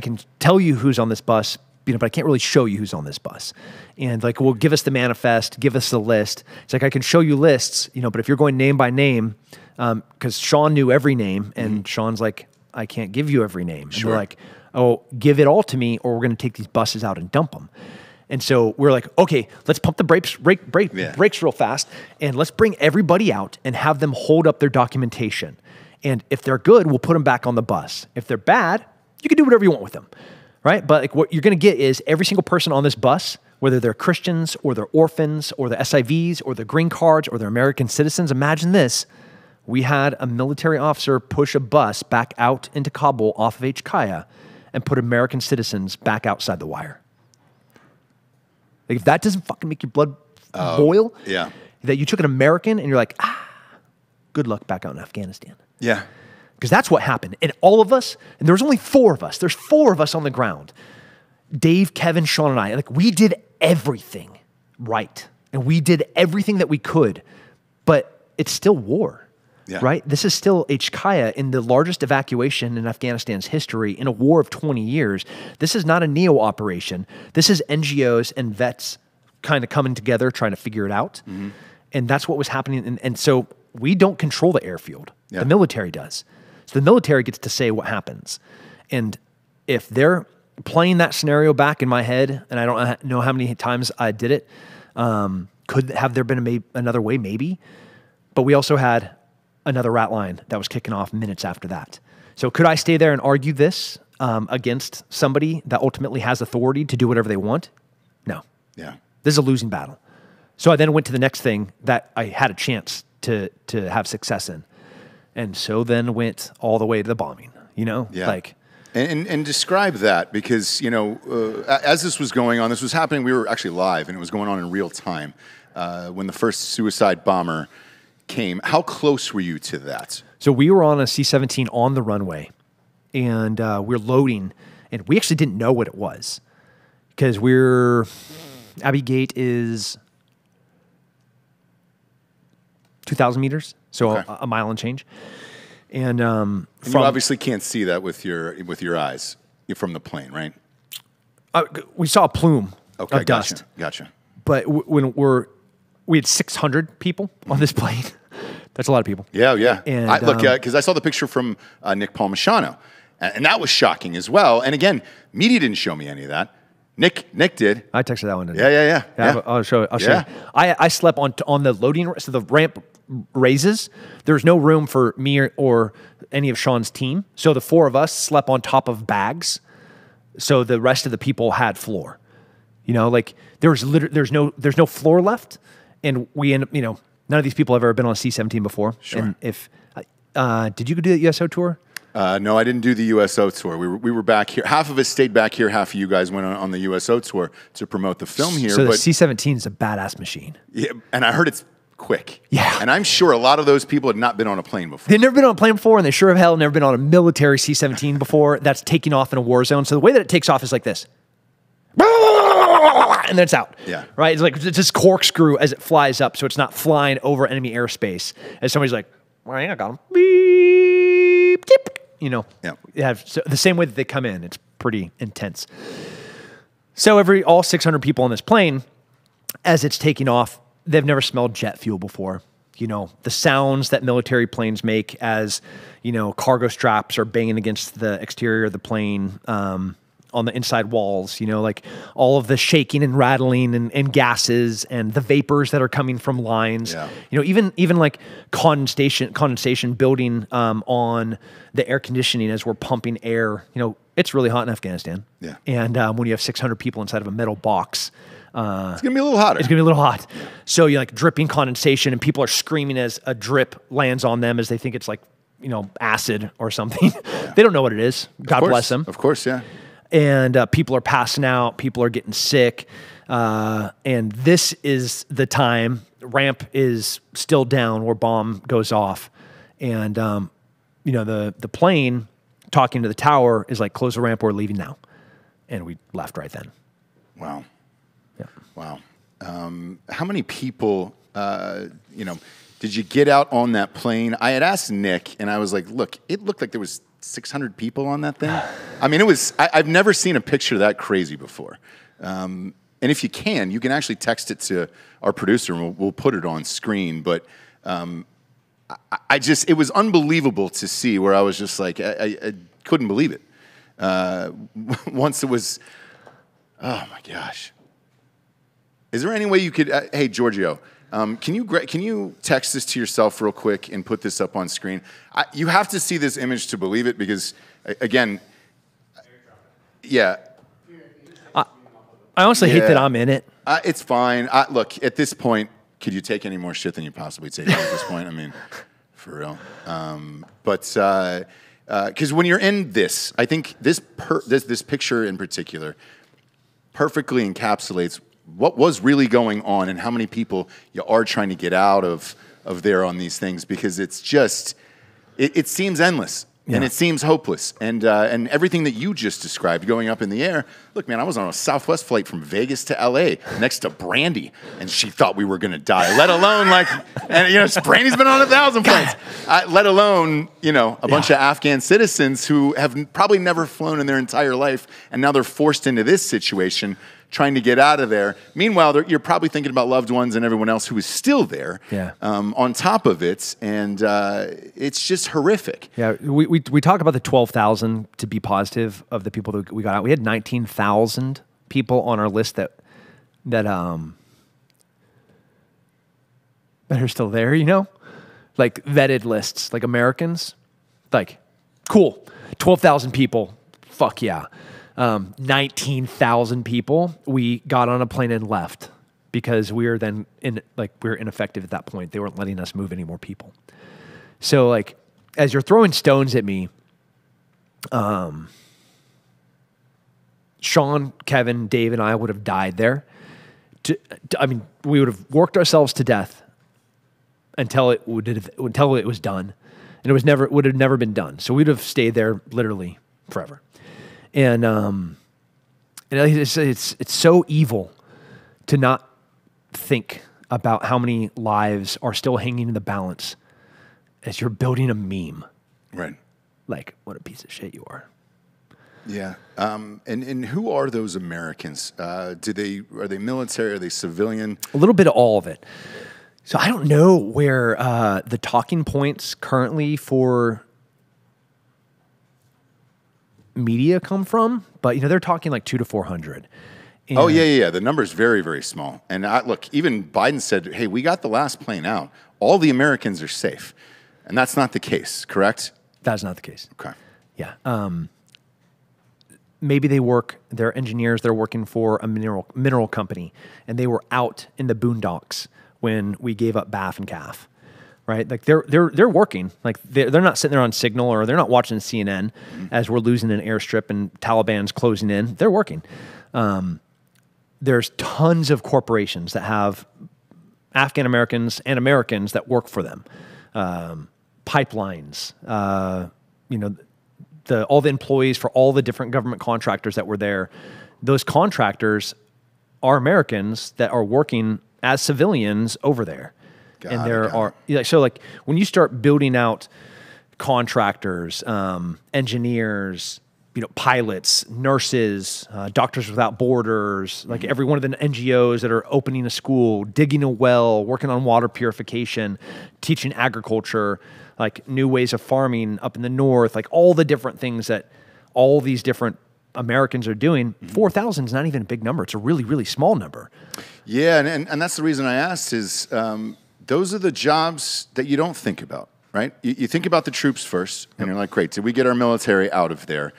can tell you who's on this bus, but I can't really show you who's on this bus. And like, well, give us the manifest, give us the list. It's like, I can show you lists, but if you're going name by name, because Sean knew every name, and Sean's like, I can't give you every name. Sure. And we're like, oh, give it all to me, or we're going to take these buses out and dump them. And so we're like, okay, let's pump the brakes real fast, and let's bring everybody out and have them hold up their documentation. And if they're good, we'll put them back on the bus. If they're bad, you can do whatever you want with them, right? But like, what you're going to get is every single person on this bus, whether they're Christians or they're orphans or the SIVs or the green cards or they're American citizens. Imagine this. We had a military officer push a bus back out into Kabul off of HKIA and put American citizens back outside the wire. Like, if that doesn't fucking make your blood boil, that you took an American and you're like, good luck back out in Afghanistan. Yeah. Because that's what happened. And all of us, and there was only 4 of us. There's 4 of us on the ground. Dave, Kevin, Sean, and I. Like, we did everything right. And we did everything that we could. But it's still war. Yeah. Right? This is still HKIA in the largest evacuation in Afghanistan's history in a war of 20 years. This is not a NEO operation. This is NGOs and vets kind of coming together, trying to figure it out. And that's what was happening. And so we don't control the airfield. The military does. So the military gets to say what happens. And if they're playing that scenario back in my head, and I don't know how many times I did it, could have there been another way? Maybe. But we also had another rat line that was kicking off minutes after that. So could I stay there and argue this against somebody that ultimately has authority to do whatever they want? No. Yeah. This is a losing battle. So I then went to the next thing that I had a chance to have success in. And so then went all the way to the bombing, like. And describe that, because, as this was going on, this was happening, we were actually live, and it was going on in real time when the first suicide bomber came. How close were you to that? So we were on a C-17 on the runway, and we're loading, and we actually didn't know what it was, because Abbey Gate is 2,000 meters, so a mile and change. And you obviously can't see that with your eyes from the plane, right? We saw a plume of dust. Gotcha. But we had 600 people on this plane. That's a lot of people. Yeah. And because I saw the picture from Nick Palmisano, and that was shocking as well. And again, media didn't show me any of that. Nick did. I texted that one. Didn't Yeah. I'll show you. I slept on the loading, so the ramp raises. There's no room for me or any of Sean's team. So the 4 of us slept on top of bags. So the rest of the people had floor. There's no floor left. and we end up, you know, none of these people have ever been on a C-17 before. Sure. And if, did you do the USO tour? No, I didn't do the USO tour. We were back here. Half of us stayed back here. Half of you guys went on the USO tour to promote the film here. So the C-17 is a badass machine. Yeah, and I heard it's quick. Yeah. And I'm sure a lot of those people had not been on a plane before. They've never been on a plane before, and they sure have hell never been on a military C-17 before that's taking off in a war zone. So the way that it takes off is like this. And then it's out. Yeah. Right? It's like it's just corkscrew as it flies up, so it's not flying over enemy airspace. As somebody's like, well, I got him. Beep, beep. You know, yeah. So the same way that they come in, it's pretty intense. So all 600 people on this plane, as it's taking off, they've never smelled jet fuel before. You know, the sounds that military planes make as, you know, cargo straps are banging against the exterior of the plane, on the inside walls, you know, like all of the shaking and rattling and gases and the vapors that are coming from lines, you know, even like condensation building on the air conditioning as we're pumping air. You know, it's really hot in Afghanistan. Yeah. And when you have 600 people inside of a metal box, it's going to be a little hotter. It's going to be a little hot. So you're like dripping condensation and people are screaming as a drip lands on them as they think it's like, you know, acid or something. They don't know what it is. God bless them. Of course, yeah. And people are passing out, people are getting sick, and this is the time, ramp is still down where bomb goes off, and you know, the plane talking to the tower is like, close the ramp, we're leaving now, and we left right then. Wow. Yeah. Wow. How many people, you know, did you get out on that plane? I had asked Nick, and I was like, look, it looked like there was 600 people on that thing. I mean, I've never seen a picture that crazy before. And if you can actually text it to our producer and we'll put it on screen. But it was unbelievable to see where I was just like, I couldn't believe it. Once it was, oh my gosh. Is there any way you could, hey, Giorgio, can you text this to yourself real quick and put this up on screen? You have to see this image to believe it because, again, yeah. I honestly hate that I'm in it. It's fine. Look, at this point, could you take any more shit than you possibly take at this point? I mean, for real. Because when you're in this, I think this picture in particular perfectly encapsulates what was really going on and how many people you are trying to get out of there on these things, because it's just, it seems endless. Yeah. And it seems hopeless. And everything that you just described going up in the air, look, man, I was on a Southwest flight from Vegas to LA next to Brandy, and she thought we were going to die, let alone like, and you know, Brandy's been on 1,000 flights, let alone, you know, a bunch of Afghan citizens who have probably never flown in their entire life, and now they're forced into this situation, trying to get out of there. Meanwhile, you're probably thinking about loved ones and everyone else who is still there on top of it, and it's just horrific. Yeah, we talk about the 12,000 to be positive of the people that we got out. We had 19,000 people on our list that are still there, you know? Like vetted lists, like Americans. Like, cool, 12,000 people, fuck yeah. 19,000 people, we got on a plane and left because we were then we were ineffective at that point. They weren't letting us move any more people. So like, as you're throwing stones at me, Sean, Kevin, Dave, and I would have died there. I mean, we would have worked ourselves to death until it was done, and it would have never been done. So we'd have stayed there literally forever. And it's so evil to not think about how many lives are still hanging in the balance as you're building a meme. Right. Like, what a piece of shit you are. Yeah. And who are those Americans? Are they military? Are they civilian? A little bit of all of it. So I don't know where the talking points currently for media come from, but you know, they're talking like 200 to 400. And oh yeah. The number's very, very small. And look, even Biden said, hey, we got the last plane out. All the Americans are safe. And that's not the case, correct? That's not the case. Okay. Yeah. Maybe they're engineers, they're working for a mineral company, and they were out in the boondocks when we gave up BAF and CAF, right? Like they're working. Like they're not sitting there on Signal, or they're not watching CNN as we're losing an airstrip and Taliban's closing in. They're working. There's tons of corporations that have Afghan Americans and Americans that work for them. Pipelines, you know, all the employees for all the different government contractors that were there. Those contractors are Americans that are working as civilians over there. So like when you start building out contractors, engineers, you know, pilots, nurses, Doctors Without Borders, like every one of the NGOs that are opening a school, digging a well, working on water purification, teaching agriculture, like new ways of farming up in the north, like all the different things that all these different Americans are doing. 4,000 is not even a big number. It's a really, really small number. Yeah, and that's the reason I asked is those are the jobs that you don't think about, right? You think about the troops first, and you're like, great, did we get our military out of there?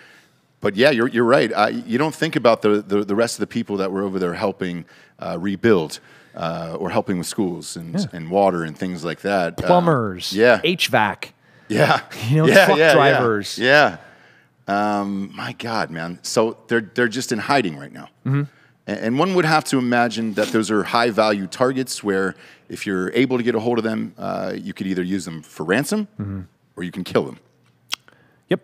But yeah, you're right. You don't think about the rest of the people that were over there helping rebuild or helping with schools and water and things like that. Plumbers, HVAC. Yeah. You know, truck drivers. Yeah. My God, man. So they're just in hiding right now. And one would have to imagine that those are high-value targets where if you're able to get a hold of them, you could either use them for ransom or you can kill them. Yep.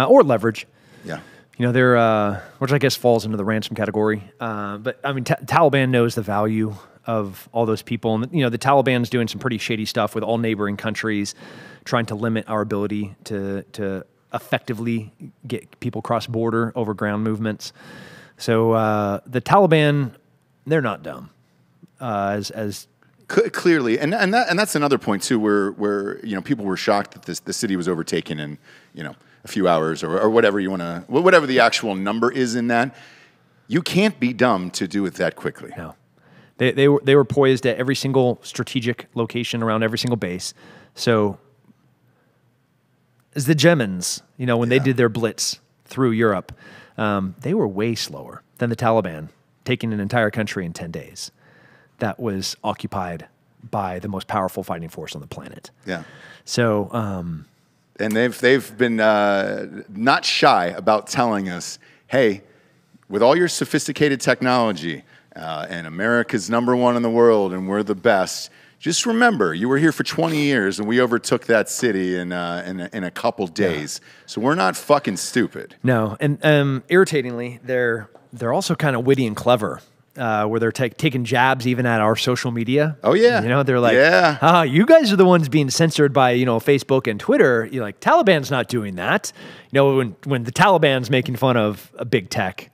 Or leverage. Yeah. You know, they're, which I guess falls into the ransom category. But I mean, Taliban knows the value of all those people. And, you know, the Taliban's doing some pretty shady stuff with all neighboring countries, trying to limit our ability to effectively get people cross-border over ground movements. So the Taliban, they're not dumb. Clearly, and that's another point too, where you know people were shocked that the city was overtaken in a few hours or whatever you want to, whatever the actual number is in that. You can't be dumb to do it that quickly. No, they were poised at every single strategic location around every single base. So as the Germans, you know, when they did their blitz through Europe, they were way slower than the Taliban, taking an entire country in 10 days. That was occupied by the most powerful fighting force on the planet. Yeah. So, and they've been not shy about telling us, hey, with all your sophisticated technology and America's #1 in the world and we're the best, just remember you were here for 20 years and we overtook that city in a couple days. Yeah. So we're not fucking stupid. No, and irritatingly, they're also kind of witty and clever. Where they're taking jabs even at our social media. Oh yeah, you know, they're like, you guys are the ones being censored by Facebook and Twitter. You're like, Taliban's not doing that. You know, when the Taliban's making fun of a big tech,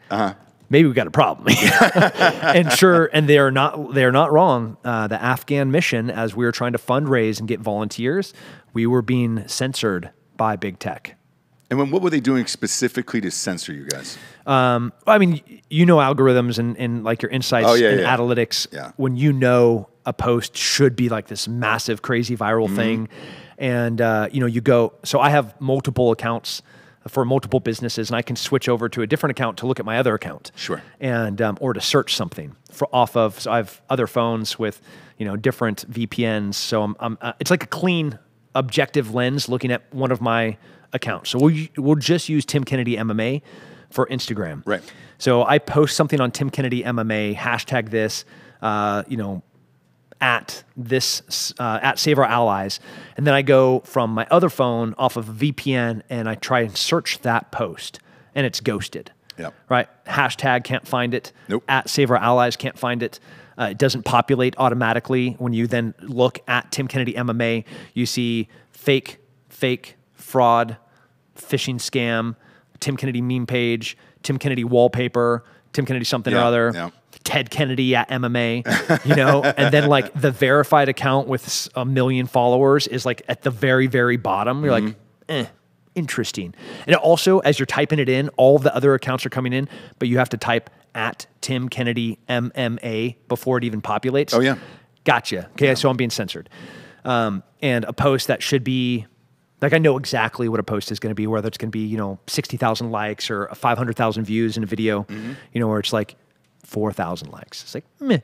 maybe we got a problem. And they are not wrong. The Afghan mission, as we were trying to fundraise and get volunteers, we were being censored by big tech. And what were they doing specifically to censor you guys? I mean, you know, algorithms and like your insights and analytics. Yeah. When you know a post should be like this massive, crazy viral thing, and you know, you go. So I have multiple accounts for multiple businesses, and I can switch over to a different account to look at my other account. Sure. And or to search something off of. So I have other phones with different VPNs. So it's like a clean, objective lens looking at one of my accounts. So we'll just use Tim Kennedy MMA for Instagram. Right. So I post something on Tim Kennedy MMA, hashtag this, at Save Our Allies, and then I go from my other phone off of a VPN and I try and search that post, and it's ghosted. Yeah. Right. Hashtag can't find it. Nope. At Save Our Allies can't find it. It doesn't populate automatically. When you then look at Tim Kennedy MMA, you see fake, fraud, phishing scam, Tim Kennedy meme page, Tim Kennedy wallpaper, Tim Kennedy something or other, Ted Kennedy at MMA, and then like the verified account with 1 million followers is like at the very, very bottom. You're like, interesting. And also, as you're typing it in, all the other accounts are coming in, but you have to type at Tim Kennedy MMA before it even populates. Oh, yeah. Gotcha. Okay, so I'm being censored. And a post that should be, like I know exactly what a post is going to be, whether it's going to be, 60,000 likes or 500,000 views in a video, where it's like 4,000 likes. It's like, meh.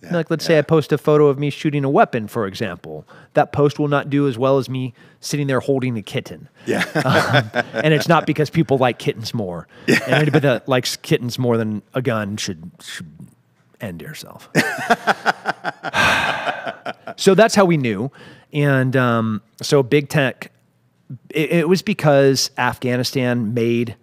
Like, let's say I post a photo of me shooting a weapon, for example. That post will not do as well as me sitting there holding a kitten. Yeah. And it's not because people like kittens more. Yeah. And anybody that likes kittens more than a gun should end yourself. So that's how we knew. And so big tech, it was because Afghanistan made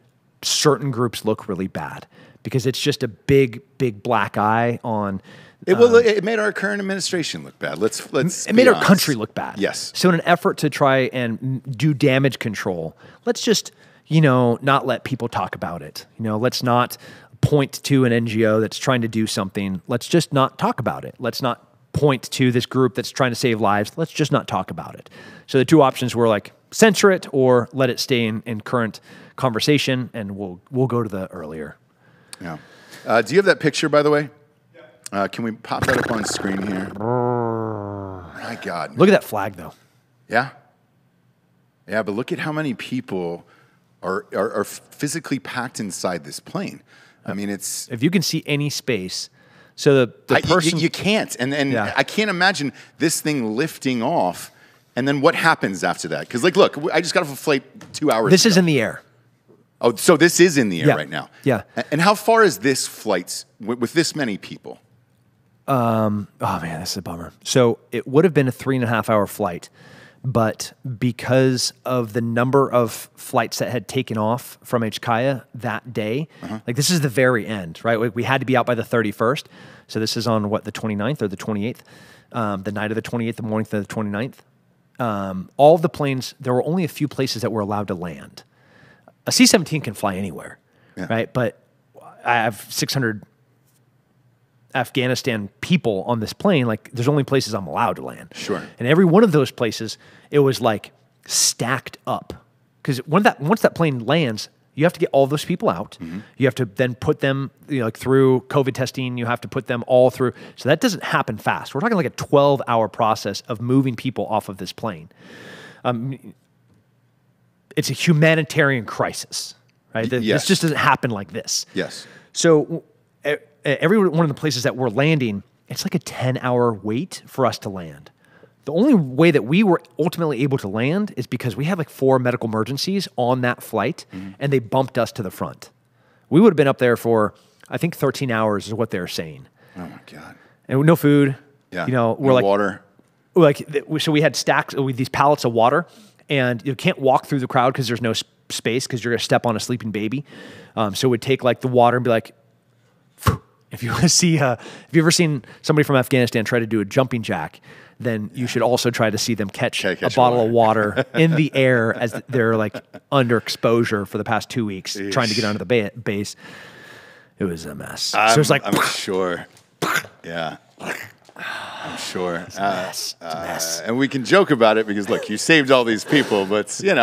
certain groups look really bad, because it's just a big black eye on... It made our current administration look bad. It made our country look bad. Yes. So in an effort to try and do damage control, let's just, not let people talk about it. Let's not point to an NGO that's trying to do something. Let's just not talk about it. Let's not point to this group that's trying to save lives. Let's just not talk about it. So the two options were like censor it or let it stay in current conversation, and we'll go to the earlier. Yeah. Do you have that picture, by the way? Can we pop that up on screen here? My God. Man. Look at that flag, though. Yeah? Yeah, but look at how many people are physically packed inside this plane. I mean, it's... If you can see any space, so the person... You can't. And I can't imagine this thing lifting off, and then what happens after that? Because, look, I just got off a flight 2 hours ago. This is in the air. Oh, so this is in the air right now. Yeah. And how far is this flight with this many people? Oh man, this is a bummer. So it would have been a 3.5 hour flight, but because of the number of flights that had taken off from Kaya that day, like this is the very end, right? We had to be out by the 31st. So this is on what, the 29th or the 28th, the night of the 28th, the morning of the 29th. All of the planes, there were only a few places that were allowed to land. A C-17 can fly anywhere, right? But I have 600 Afghanistan people on this plane. Like, there's only places I'm allowed to land. Sure. And every one of those places, it was like stacked up. Because once that plane lands, you have to get all those people out. You have to then put them through COVID testing. You have to put them all through. So that doesn't happen fast. We're talking like a 12-hour process of moving people off of this plane. It's a humanitarian crisis, right? This just doesn't happen like this. Yes. So every one of the places that we're landing, it's like a 10-hour wait for us to land. The only way that we were ultimately able to land is because we had like 4 medical emergencies on that flight, and they bumped us to the front. We would have been up there for, I think, 13 hours is what they're saying. Oh my God. And no food. Yeah. We're like water. So we had stacks with these pallets of water, and you can't walk through the crowd because there's no space because you're going to step on a sleeping baby. So we'd take like the water and be like, phew. If you see, if you've ever seen somebody from Afghanistan try to do a jumping jack, then you should also try to see them catch a bottle of water in the air as they're like under exposure for the past 2 weeks, trying to get onto the base. It was a mess. So it's like, I'm sure. Yeah. I'm sure. It's a mess. And we can joke about it because, look, you saved all these people, but, they're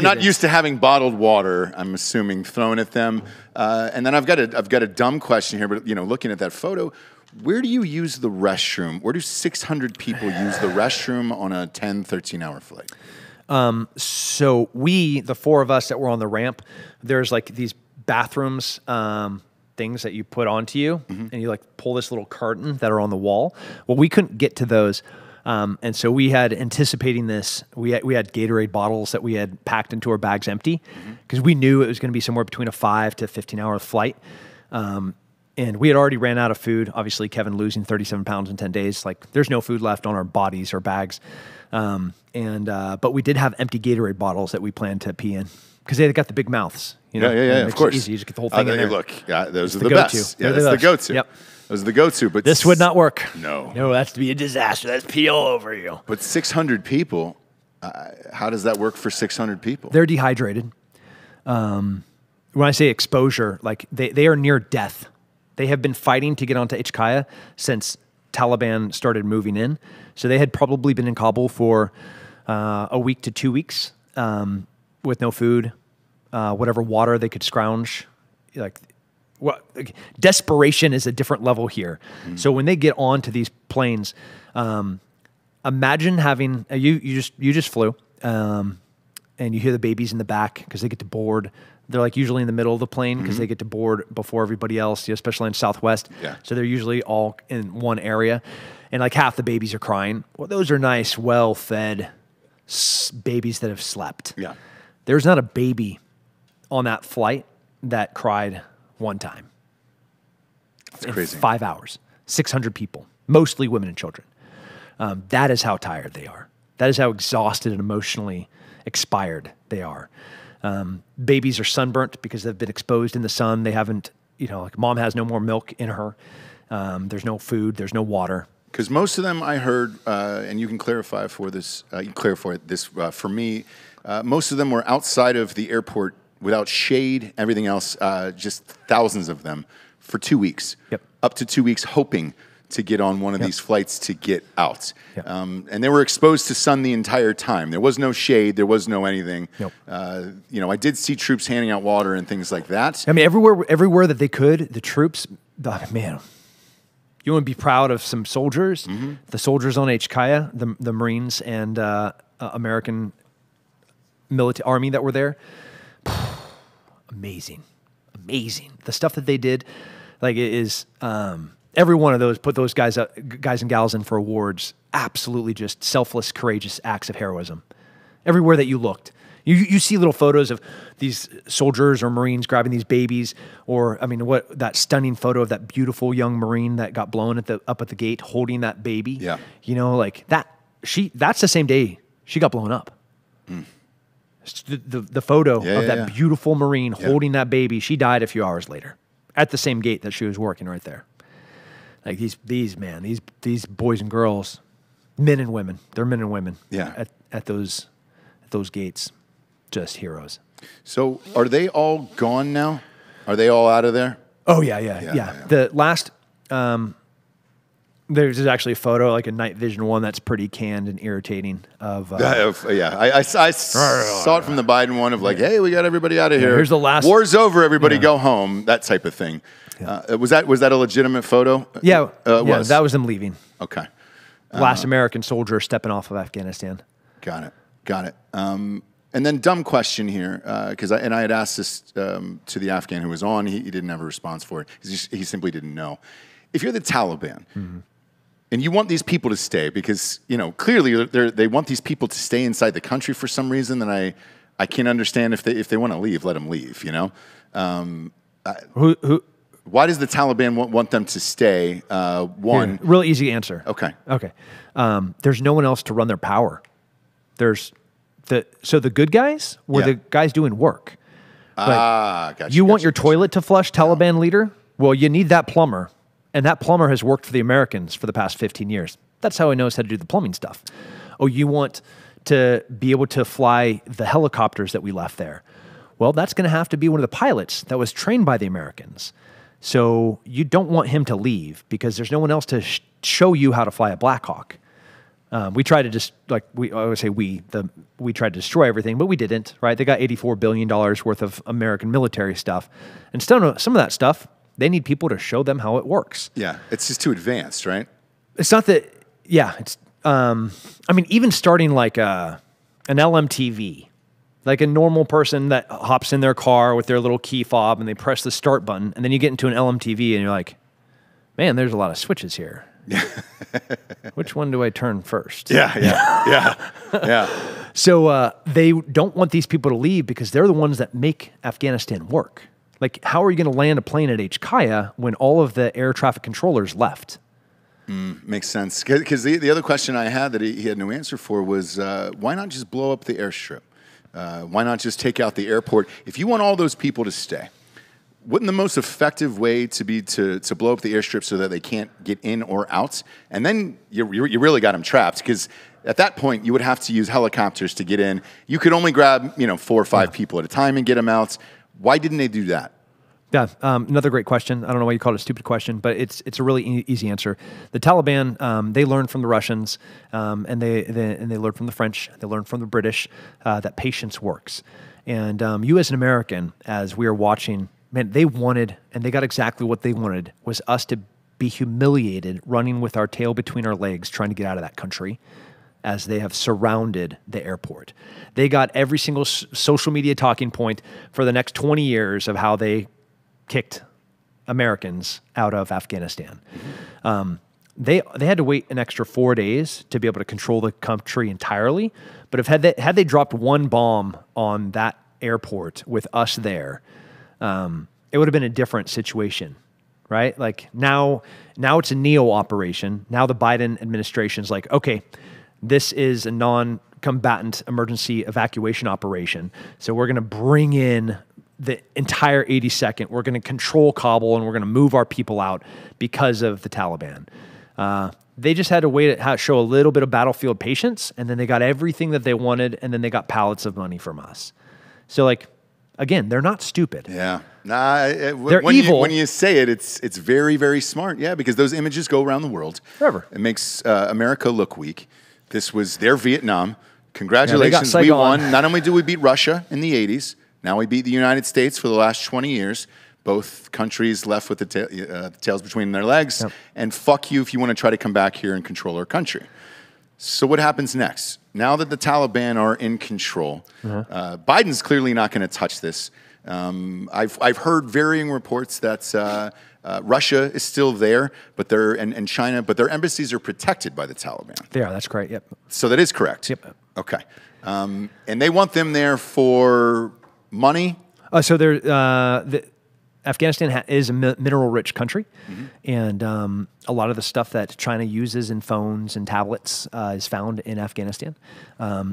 not used to having bottled water, I'm assuming, thrown at them. And then I've got a dumb question here, but, looking at that photo, where do you use the restroom? Where do 600 people use the restroom on a 10, 13-hour flight? So the 4 of us that were on the ramp, there's like these bathrooms, things that you put onto you, and you like pull this little curtain that are on the wall. Well, we couldn't get to those. And so we had, anticipating this, we had Gatorade bottles that we had packed into our bags empty because we knew it was going to be somewhere between a 5 to 15-hour flight. And we had already ran out of food. Obviously, Kevin losing 37 pounds in 10 days. Like, there's no food left on our bodies or bags. But we did have empty Gatorade bottles that we planned to pee in because they got the big mouths. Yeah, of course. Easy. You just get the whole thing in there. Look, those are the best. Yeah, that's the go-to. Yep. Those are the go-to. But this would not work. No, that's to be a disaster. That's pee all over you. But 600 people, how does that work for 600 people? They're dehydrated. When I say exposure, like they are near death. They have been fighting to get onto Kaya since Taliban started moving in. So they had probably been in Kabul for a week to 2 weeks with no food, whatever water they could scrounge. Desperation is a different level here. So when they get onto these planes, imagine having you just flew. and you hear the babies in the back because they get to board. They're like usually in the middle of the plane because they get to board before everybody else, especially in Southwest. Yeah. So they're usually all in one area, and like half the babies are crying. Well, those are nice, well-fed babies that have slept. Yeah. There's not a baby on that flight that cried one time. That's crazy. 5 hours, 600 people, mostly women and children. That is how tired they are. That is how exhausted and emotionally expired they are. Babies are sunburnt because they've been exposed in the sun. They haven't, like mom has no more milk in her. There's no food. There's no water. Because most of them I heard, and you can clarify for this, for me, most of them were outside of the airport without shade, everything else, just thousands of them for 2 weeks. Yep. Up to 2 weeks hoping to get on one of these flights to get out. Yep. And they were exposed to sun the entire time. There was no shade. There was no anything. Nope. I did see troops handing out water and things like that. I mean, everywhere that they could, the troops, man, you want to be proud of some soldiers. Mm-hmm. The soldiers on HKIA, the Marines and American military army that were there. Amazing. The stuff that they did, like it is... every one of those, put those guys and gals in for awards, absolutely just selfless, courageous acts of heroism. Everywhere that you looked. You see little photos of these soldiers or Marines grabbing these babies, or, that stunning photo of that beautiful young Marine that got blown up at the gate holding that baby. Yeah. Like that, that's the same day she got blown up. Mm. The photo of that beautiful Marine holding that baby, she died a few hours later at the same gate that she was working right there. Like these boys and girls, men and women, they're men and women. Yeah. At those gates, just heroes. So are they all gone now? Are they all out of there? Oh yeah. The last, there's actually a photo, like a night vision one that's pretty canned and irritating of. I saw it from the Biden one of like, hey, we got everybody out of here. Here's the last. War's over, everybody go home. That type of thing. Yeah. Was that a legitimate photo? Yeah, that was them leaving. Okay. Last American soldier stepping off of Afghanistan. Got it. And then dumb question here, because I had asked this to the Afghan who was on. He didn't have a response for it. He simply didn't know. If you're the Taliban, mm-hmm. and you want these people to stay, because clearly they want these people to stay inside the country for some reason, then I can't understand if they want to leave, let them leave. Why does the Taliban want them to stay? One, real easy answer. Okay. There's no one else to run their power. So the good guys were the guys doing work. Gotcha. You want your toilet to flush, Taliban leader? Well, you need that plumber, and that plumber has worked for the Americans for the past 15 years. That's how he knows how to do the plumbing stuff. Oh, you want to be able to fly the helicopters that we left there? Well, that's going to have to be one of the pilots that was trained by the Americans. So you don't want him to leave because there's no one else to show you how to fly a Black Hawk. We tried to we tried to destroy everything, but we didn't, right? They got $84 billion worth of American military stuff. And some of that stuff, they need people to show them how it works. Yeah, it's just too advanced, right? It's not that, it's, even starting like an LMTV, like a normal person that hops in their car with their little key fob and they press the start button, and then you get into an LMTV and you're like, man, there's a lot of switches here. Which one do I turn first? Yeah. So they don't want these people to leave because they're the ones that make Afghanistan work. Like, how are you going to land a plane at HKIA when all of the air traffic controllers left? Makes sense. Because the other question I had that he had no answer for was, why not just blow up the airstrip? Why not just take out the airport? If you want all those people to stay, wouldn't the most effective way to be to blow up the airstrip so that they can't get in or out? And then you really got them trapped, because at that point you would have to use helicopters to get in. You could only grab 4 or 5 people at a time and get them out. Why didn't they do that? Yeah, another great question. I don't know why you call it a stupid question, but it's a really easy answer. The Taliban, they learned from the Russians, and they learned from the French, they learned from the British that patience works. And you as an American, as we are watching, man, they wanted, and they got exactly what they wanted, was us to be humiliated, running with our tail between our legs, trying to get out of that country. as they have surrounded the airport. They got every single social media talking point for the next 20 years of how they kicked Americans out of Afghanistan. They had to wait an extra 4 days to be able to control the country entirely. But if had they dropped one bomb on that airport with us there, it would have been a different situation, right? Like now it's a NEO operation. Now the Biden administration's like, okay, this is a non-combatant emergency evacuation operation. So we're going to bring in the entire 82nd. We're going to control Kabul and we're going to move our people out because of the Taliban. They just had to wait, show a little bit of battlefield patience, and then they got everything that they wanted, and then they got pallets of money from us. So, like, again, they're not stupid. Yeah. They're evil. When you say it, it's very, very smart. Yeah, because those images go around the world. Forever. It makes America look weak. This was their Vietnam. Congratulations, we won. Not only did we beat Russia in the 80s, now we beat the United States for the last 20 years. Both countries left with the tails between their legs. Yep. And fuck you if you want to try to come back here and control our country. So what happens next? Now that the Taliban are in control, Biden's clearly not going to touch this. I've heard varying reports that Russia is still there, but and China, but their embassies are protected by the Taliban. They are. That's correct. Yep. So that is correct. Yep. Okay. And they want them there for money. So they're Afghanistan is a mineral-rich country, and a lot of the stuff that China uses in phones and tablets is found in Afghanistan.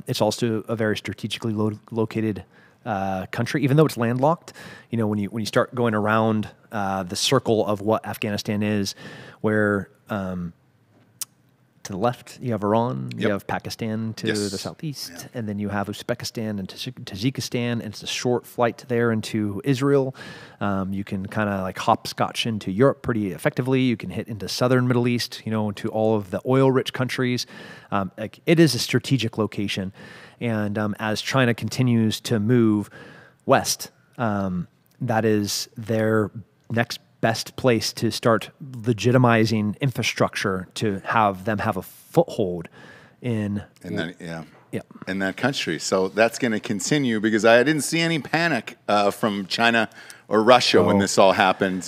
It's also a very strategically located country, even though it's landlocked. You know, when you start going around the circle of what Afghanistan is, where to the left you have Iran, you have Pakistan to the southeast, and then you have Uzbekistan and Tajikistan, and it's a short flight there into Israel. You can kind of like hopscotch into Europe pretty effectively. You can hit into southern Middle East, you know, into all of the oil-rich countries. Like it is a strategic location, and as China continues to move west, that is their next best place to start legitimizing infrastructure to have them have a foothold in that country. So that's going to continue because I didn't see any panic from China or Russia when this all happened.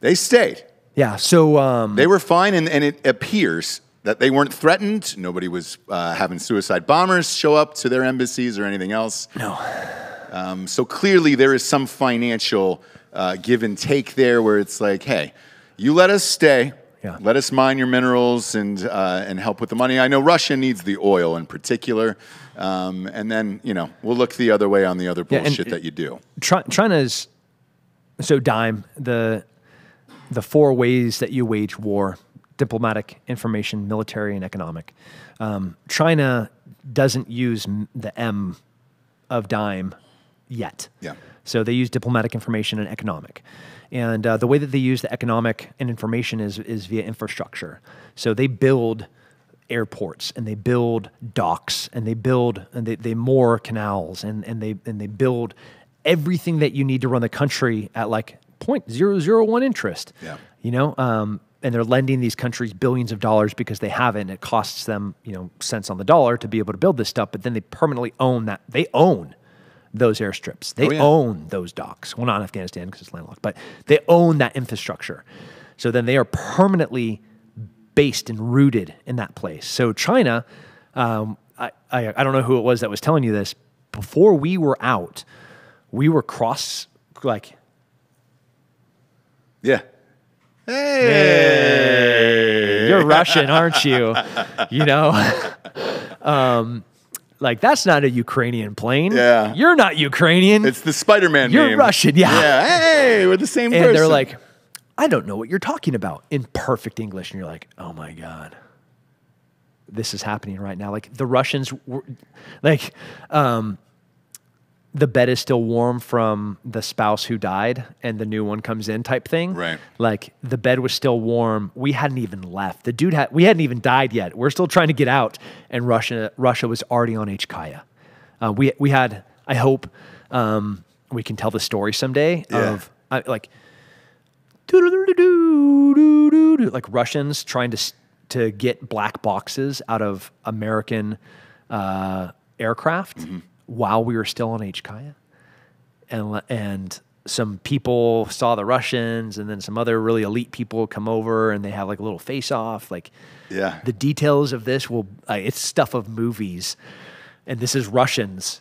They stayed. Yeah. So they were fine, and it appears that they weren't threatened. Nobody was having suicide bombers show up to their embassies or anything else. No. So clearly there is some financial give and take there where it's like, hey, you let us stay, let us mine your minerals and help with the money. I know Russia needs the oil in particular, and then, you know, we'll look the other way on the other bullshit that you do. China's, so dime, the four ways that you wage war: diplomatic, information, military, and economic. China doesn't use the M of dime yet. Yeah. So they use diplomatic, information, and economic. And the way that they use the economic and information is via infrastructure. So they build airports, and they build docks, and they moor canals, and they build everything that you need to run the country at like 0.001 interest. Yeah. You know, and they're lending these countries billions of dollars because they have it, and it costs them, you know, cents on the dollar to be able to build this stuff. But then they permanently own that. They own those airstrips. They own those docks. Well, not in Afghanistan because it's landlocked, but they own that infrastructure. So then they are permanently based and rooted in that place. So China, I don't know who it was that was telling you this. Before we were out, we were Yeah. Hey, you're Russian, aren't you? You know? Like, that's not a Ukrainian plane. Yeah. You're not Ukrainian. It's the Spider-Man You're name. Russian, yeah. Yeah, hey, we're the same person. And they're like, I don't know what you're talking about, in perfect English. And you're like, oh my God, this is happening right now. Like, the Russians were, like, the bed is still warm from the spouse who died and the new one comes in type thing. Right. Like, the bed was still warm. We hadn't even left. We hadn't even died yet. We're still trying to get out. And Russia was already on Kaya. We had, I hope we can tell the story someday of like Russians trying to to get black boxes out of American aircraft while we were still on HKIA. And some people saw the Russians, and then some other really elite people come over, and they have like a little face-off. Like, the details of this it's stuff of movies, and this is Russians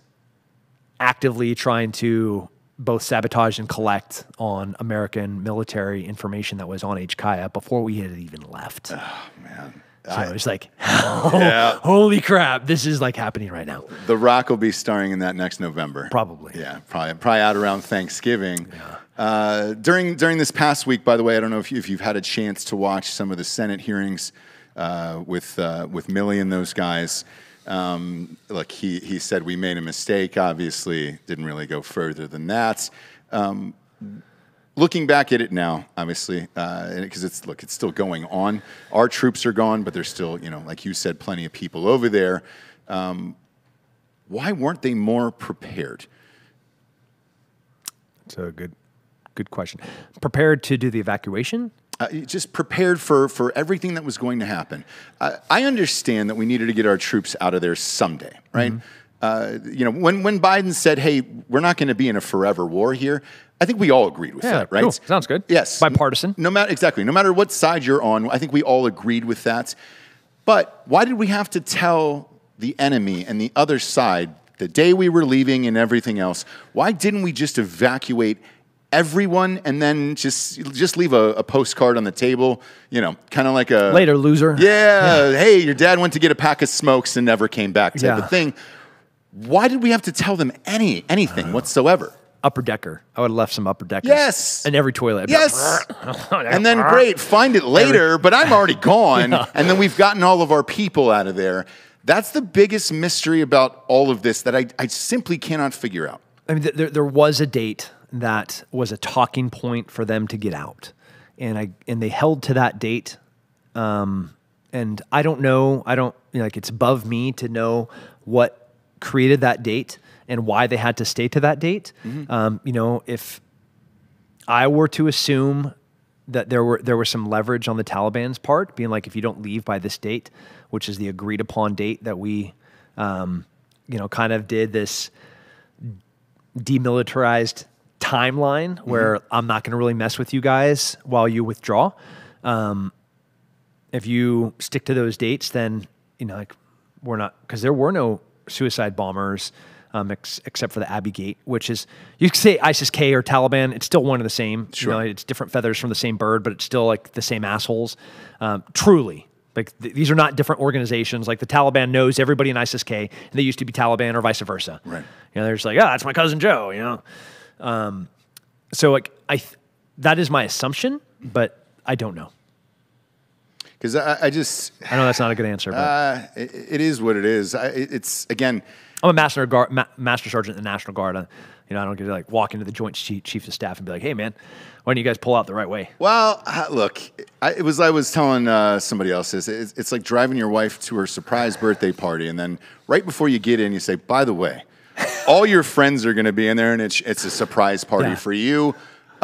actively trying to both sabotage and collect on American military information that was on HKIA before we had even left. Oh, man. So it's like, holy crap, this is like happening right now. The Rock will be starring in that next November. Probably. Yeah, probably out around Thanksgiving. Yeah. During this past week, by the way, I don't know if you've had a chance to watch some of the Senate hearings with Milley and those guys. Look, he said we made a mistake. Obviously, didn't really go further than that. Looking back at it now, obviously, because it's still going on. Our troops are gone, but there's still, like you said, plenty of people over there. Why weren't they more prepared? That's a good question. Prepared to do the evacuation? Just prepared for everything that was going to happen. I understand that we needed to get our troops out of there someday, right? When Biden said, "Hey, we're not going to be in a forever war here," I think we all agreed with that, right? Cool. Sounds good. Yes, bipartisan. No matter what side you're on, I think we all agreed with that. But why did we have to tell the enemy and the other side the day we were leaving and everything else? Why didn't we just evacuate everyone and then just leave a postcard on the table, kind of like a later loser? Yeah, hey, your dad went to get a pack of smokes and never came back type of thing. Why did we have to tell them anything whatsoever? Upper decker. I would have left some upper deckers. Yes. And every toilet. Yes. And then great, find it later, but I'm already gone. And then we've gotten all of our people out of there. That's the biggest mystery about all of this that I simply cannot figure out. I mean, there was a date that was a talking point for them to get out, and they held to that date. And I don't know. It's above me to know what created that date and why they had to stay to that date. If I were to assume that there was some leverage on the Taliban's part, being like, if you don't leave by this date, which is the agreed upon date that we, kind of did this demilitarized timeline where I'm not going to really mess with you guys while you withdraw. If you stick to those dates, then, we're not, because there were no suicide bombers, except for the Abbey Gate, which is, you could say ISIS-K or Taliban. It's still one of the same. Sure. It's different feathers from the same bird, but it's still like the same assholes. Truly. Like these are not different organizations. Like the Taliban knows everybody in ISIS-K, and they used to be Taliban or vice versa. Right. They're just like, that's my cousin Joe, So like that is my assumption, but I don't know. Because I know that's not a good answer, but it is what it is. It's again, I'm a master sergeant in the National Guard. I don't get to like walk into the Joint Chiefs of Staff and be like, "Hey, man, why don't you guys pull out the right way?" Well, look, I was telling somebody else this. It's like driving your wife to her surprise birthday party, and then right before you get in, you say, "By the way, all your friends are going to be in there, and it's a surprise party for you."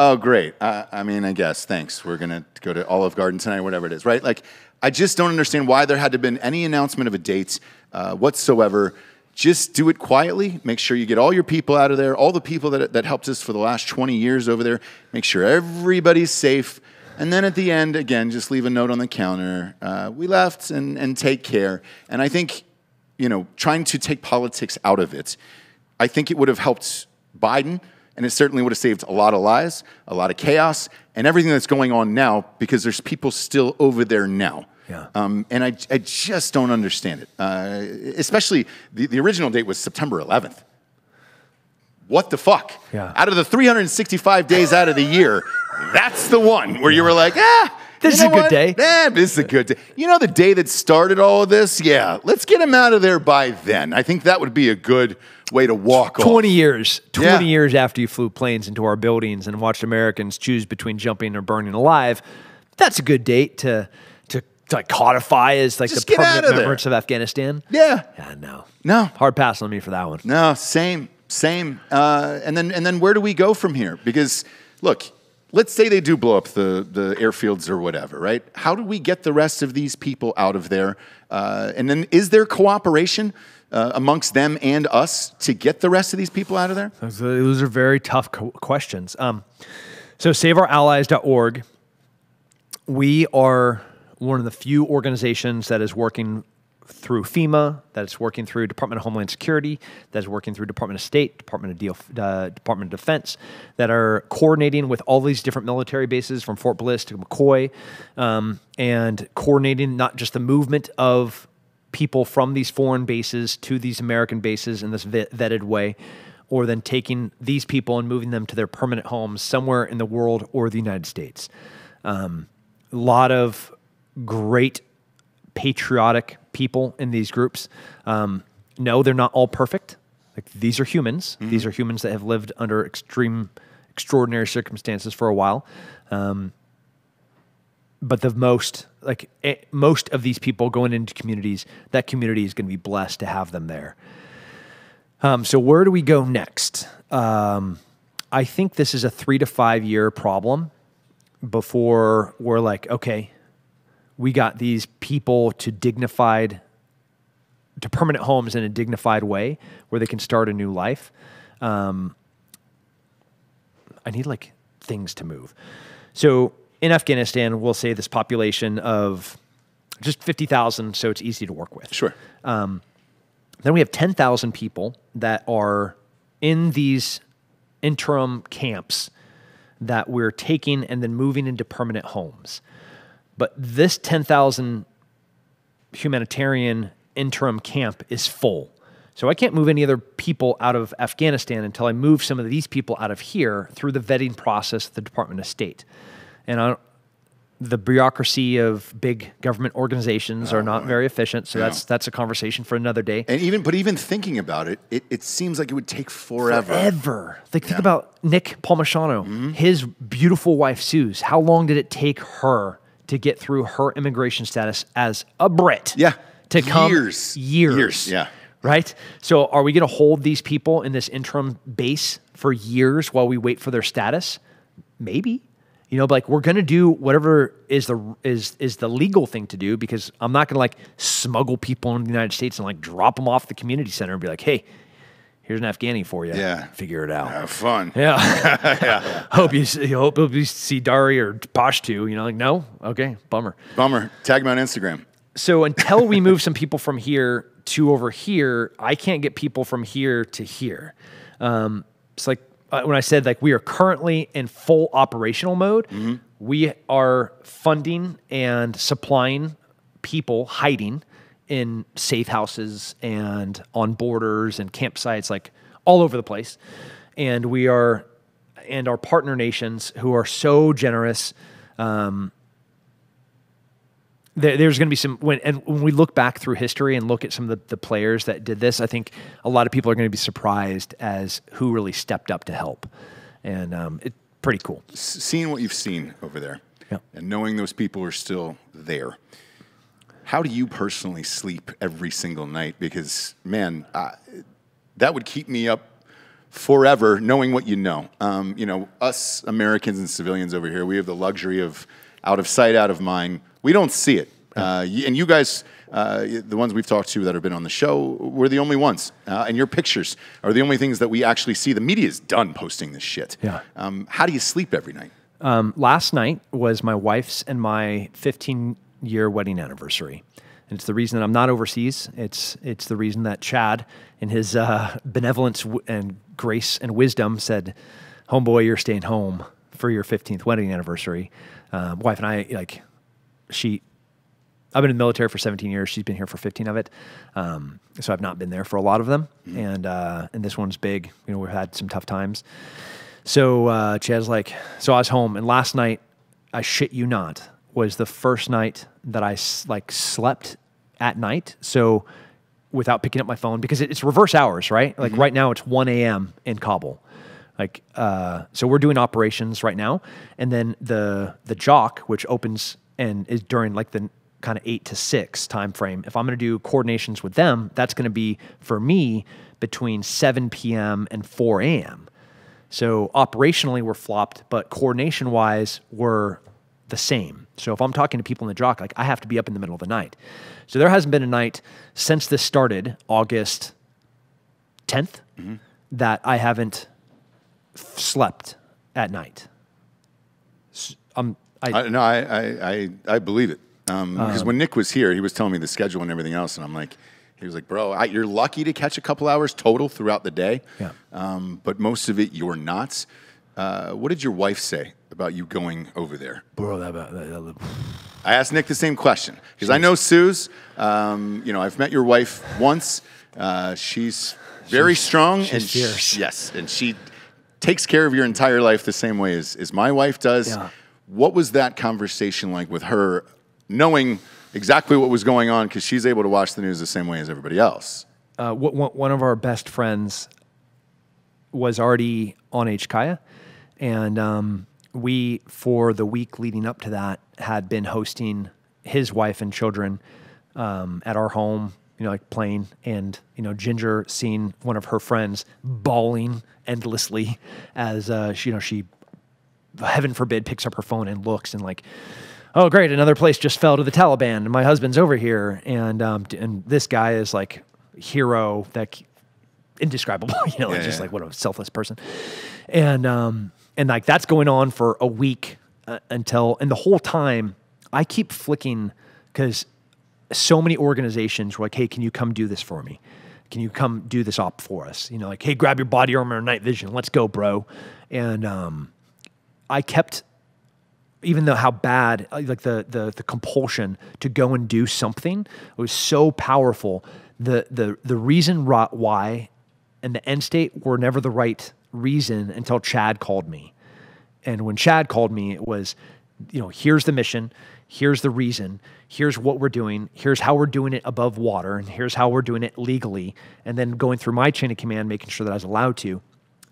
Oh, great. I guess. Thanks. We're going to go to Olive Garden tonight, whatever it is, right? Like, I just don't understand why there had to have been any announcement of a date whatsoever. Just do it quietly. Make sure you get all your people out of there, all the people that helped us for the last 20 years over there. Make sure everybody's safe. And then at the end, again, just leave a note on the counter. We left and take care. And I think, trying to take politics out of it, I think it would have helped Biden. And it certainly would have saved a lot of lives, a lot of chaos, and everything that's going on now because there's people still over there now. Yeah. And I just don't understand it. Especially the original date was September 11th. What the fuck? Yeah. Out of the 365 days out of the year, that's the one where you were like, this is a good day. This is a good day. The day that started all of this? Yeah, let's get him out of there by then. I think that would be a good way to walk 20 off. years. 20 years after you flew planes into our buildings and watched Americans choose between jumping or burning alive, that's a good date to like codify as like just the permanent remembrance of Afghanistan. Yeah. No. Hard pass on me for that one. No, same. And then where do we go from here? Because look, let's say they do blow up the airfields or whatever, right? How do we get the rest of these people out of there? And then is there cooperation amongst them and us to get the rest of these people out of there? Those are very tough questions. So SaveOurAllies.org, we are one of the few organizations that is working through FEMA, that is working through Department of Homeland Security, that is working through Department of State, Department of Defense, that are coordinating with all these different military bases from Fort Bliss to McCoy, and coordinating not just the movement of people from these foreign bases to these American bases in this vetted way, or then taking these people and moving them to their permanent homes somewhere in the world or the United States. A lot of great patriotic people in these groups. No, they're not all perfect. Like, these are humans. Mm-hmm. These are humans that have lived under extraordinary circumstances for a while. But the most of these people going into communities, that community is going to be blessed to have them there. So where do we go next? I think this is a 3 to 5 year problem before we're like, okay, we got these people to permanent homes in a dignified way where they can start a new life. I need things to move. So in Afghanistan, we'll say this population of just 50,000, so it's easy to work with. Sure. Then we have 10,000 people that are in these interim camps that we're taking and then moving into permanent homes. But this 10,000 humanitarian interim camp is full. So I can't move any other people out of Afghanistan until I move some of these people out of here through the vetting process of the Department of State. And the bureaucracy of big government organizations are not very efficient, so that's a conversation for another day. And even thinking about it, it seems like it would take forever. Think about Nick Palmisano, his beautiful wife, Suze. How long did it take her to get through her immigration status as a Brit? Yeah. To come years. Yeah. Right? So are we going to hold these people in this interim base for years while we wait for their status? Maybe. We're going to do whatever is the legal thing to do, because I'm not going to smuggle people into the United States and drop them off the community center and be like, hey, here's an Afghani for you. Yeah. Figure it out. Have fun. Yeah. Yeah. Hope you see Dari or Pashtu, no? Okay. Bummer. Tag me on Instagram. So until we move some people from here to over here, I can't get people from here to here. It's like when I said we are currently in full operational mode, we are funding and supplying people hiding in safe houses and on borders and campsites, all over the place. And our partner nations who are so generous, there's going to be some, when we look back through history and look at some of the players that did this, I think a lot of people are going to be surprised as who really stepped up to help. And it's pretty cool. Seeing what you've seen over there, and knowing those people are still there, how do you personally sleep every single night? Because, man, that would keep me up forever knowing what you know. Us Americans and civilians over here, we have the luxury of out of sight, out of mind. We don't see it. And you guys, the ones we've talked to that have been on the show, we're the only ones. And your pictures are the only things that we actually see. The media is done posting this shit. Yeah. How do you sleep every night? Last night was my wife's and my 15-year wedding anniversary. And it's the reason that I'm not overseas. It's the reason that Chad, in his benevolence and grace and wisdom, said, homeboy, you're staying home for your 15th wedding anniversary. Wife and I, I've been in the military for 17 years. She's been here for 15 of it. So I've not been there for a lot of them. And this one's big. We've had some tough times. So Chad's so I was home. And last night, I shit you not, was the first night that I slept at night. So without picking up my phone, because it's reverse hours, right? Right now it's 1 a.m. in Kabul. So we're doing operations right now. And then the JOC, which opens and is during the kind of 8 to 6 time frame. If I'm going to do coordinations with them, that's going to be for me between 7 p.m. and 4 a.m. So operationally, we're flopped, but coordination-wise, we're the same. So if I'm talking to people in the JOC, like I have to be up in the middle of the night. So there hasn't been a night since this started, August 10th, that I haven't slept at night. I believe it. Because when Nick was here, he was telling me the schedule and everything else, and I'm like, he was like, bro, you're lucky to catch a couple hours total throughout the day, but most of it you're not. What did your wife say about you going over there? Bro, I asked Nick the same question because I know Suze. I've met your wife once. She's very strong and fierce. Yes, and she takes care of your entire life the same way as my wife does. Yeah. What was that conversation like with her, knowing exactly what was going on because she's able to watch the news the same way as everybody else? One of our best friends was already on HKIA, and we, for the week leading up to that, had been hosting his wife and children at our home, like playing, and, Ginger seeing one of her friends bawling endlessly as, she, heaven forbid, picks up her phone and looks and like, oh, great, another place just fell to the Taliban and my husband's over here. And this guy is like hero, that indescribable, like what a selfless person. And like that's going on for a week and the whole time I keep flicking because so many organizations were like, hey, can you come do this for me? Can you come do this op for us? Like, hey, grab your body armor and night vision. Let's go, bro. And I kept, even though how bad, like the compulsion to go and do something was so powerful. The reason why and the end state were never the right reason until Chad called me. And when Chad called me, it was, here's the mission, here's the reason, here's what we're doing, here's how we're doing it above water, and here's how we're doing it legally. And then going through my chain of command, making sure that I was allowed to.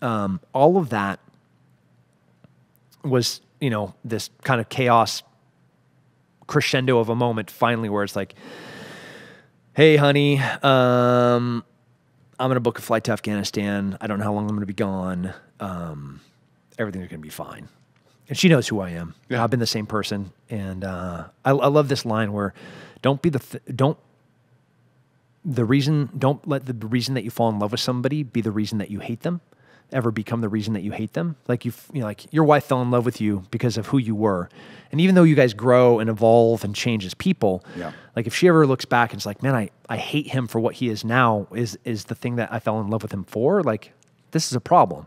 All of that was, this kind of chaos crescendo of a moment finally where it's like, hey, honey, I'm going to book a flight to Afghanistan. I don't know how long I'm going to be gone. Everything's going to be fine. And she knows who I am. Yeah. I've been the same person. And I love this line where don't let the reason that you fall in love with somebody be the reason that you hate them. Ever become the reason that you hate them. Like like your wife fell in love with you because of who you were. And even though you guys grow and evolve and change as people, like if she ever looks back and is like, man, I hate him for what he is now, is the thing that I fell in love with him for, like this is a problem.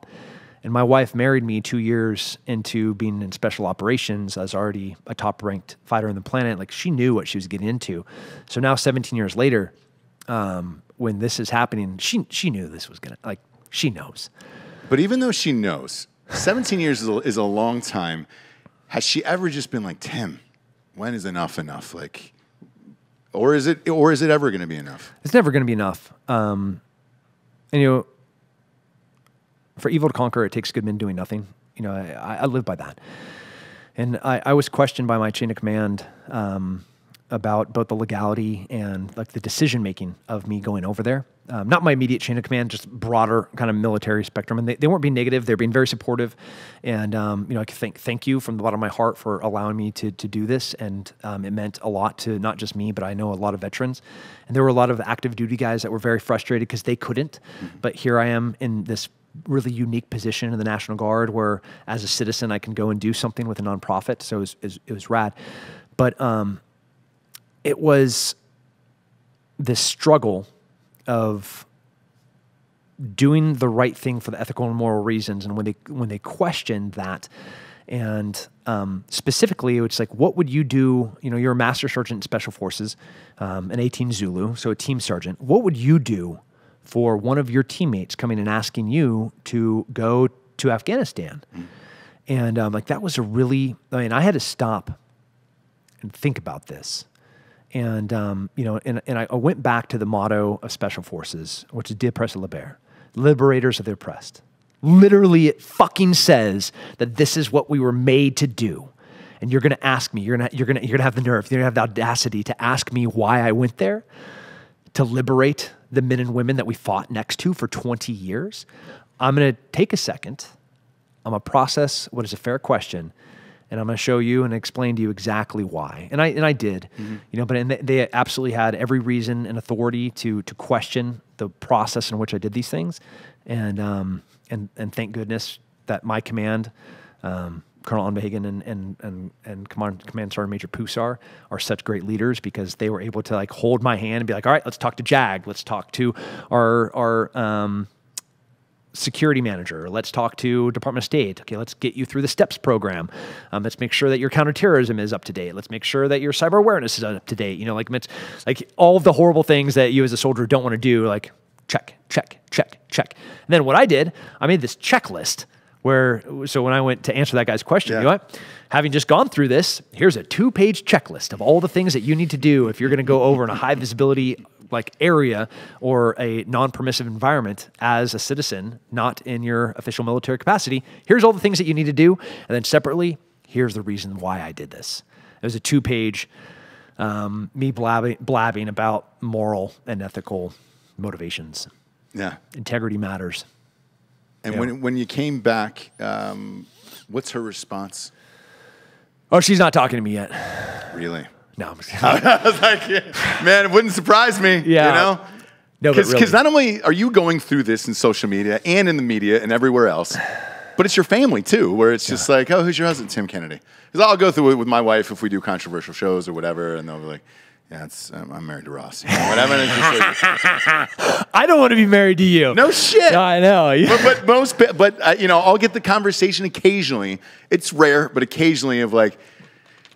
And my wife married me 2 years into being in special operations. I was already a top ranked fighter on the planet. Like she knew what she was getting into. So now 17 years later, when this is happening, she knew this was she knows. But even though she knows, 17 years is a long time. Has she ever just been like, Tim, when is enough enough? Like, or is it ever going to be enough? It's never going to be enough. And for evil to conquer, it takes good men doing nothing. I live by that. And I was questioned by my chain of command about both the legality and like the decision making of me going over there. Not my immediate chain of command, just broader kind of military spectrum. And they weren't being negative; they're being very supportive. And I can thank you from the bottom of my heart for allowing me to do this. And it meant a lot to not just me, but I know a lot of veterans. And there were a lot of active duty guys that were very frustrated because they couldn't. But here I am in this really unique position in the National Guard, where as a citizen I can go and do something with a nonprofit. So it was rad. But it was this struggle of doing the right thing for the ethical and moral reasons. And when they questioned that, and specifically, it's like, what would you do? You're a master sergeant in Special Forces, an 18 Zulu, so a team sergeant. What would you do for one of your teammates coming and asking you to go to Afghanistan? And that was I had to stop and think about this. And, I went back to the motto of Special Forces, which is De oppressed libere, liberators of the oppressed. Literally, it fucking says that this is what we were made to do. And you're going to ask me, you're going to have the nerve, you're going to have the audacity to ask me why I went there to liberate the men and women that we fought next to for 20 years. I'm going to take a second I'm going to process what is a fair question, and I'm going to show you and explain to you exactly why. And I did, but they absolutely had every reason and authority to question the process in which I did these things. And thank goodness that my command, Colonel Unbehagen and Command Sergeant Major Pusar are such great leaders, because they were able to like hold my hand and be like, all right, let's talk to JAG. Let's talk to our security manager. Let's talk to Department of State. Okay, let's get you through the STEPS program. Let's make sure that your counterterrorism is up to date. Let's make sure that your cyber awareness is up to date. It's like all of the horrible things that you as a soldier don't want to do, like check, check, check, check. And then what I did, I made this checklist so when I went to answer that guy's question, you know what? Having just gone through this, here's a 2-page checklist of all the things that you need to do if you're going to go over in a high visibility like area or a non-permissive environment as a citizen, not in your official military capacity. Here's all the things that you need to do. And then separately, here's the reason why I did this. It was a 2-page me blabbing about moral and ethical motivations. Yeah. Integrity matters. And when you came back, what's her response? Oh, she's not talking to me yet. Really? No. I was like, man, it wouldn't surprise me. Yeah. No, because not only are you going through this in social media and in the media and everywhere else, but it's your family too, where it's just like, oh, who's your husband? Tim Kennedy. Because I'll go through it with my wife if we do controversial shows or whatever, and they'll be like, yeah, I'm married to Ross. Whatever. And it's just like, I don't want to be married to you. No shit. I know. But I'll get the conversation occasionally. It's rare, but occasionally of like,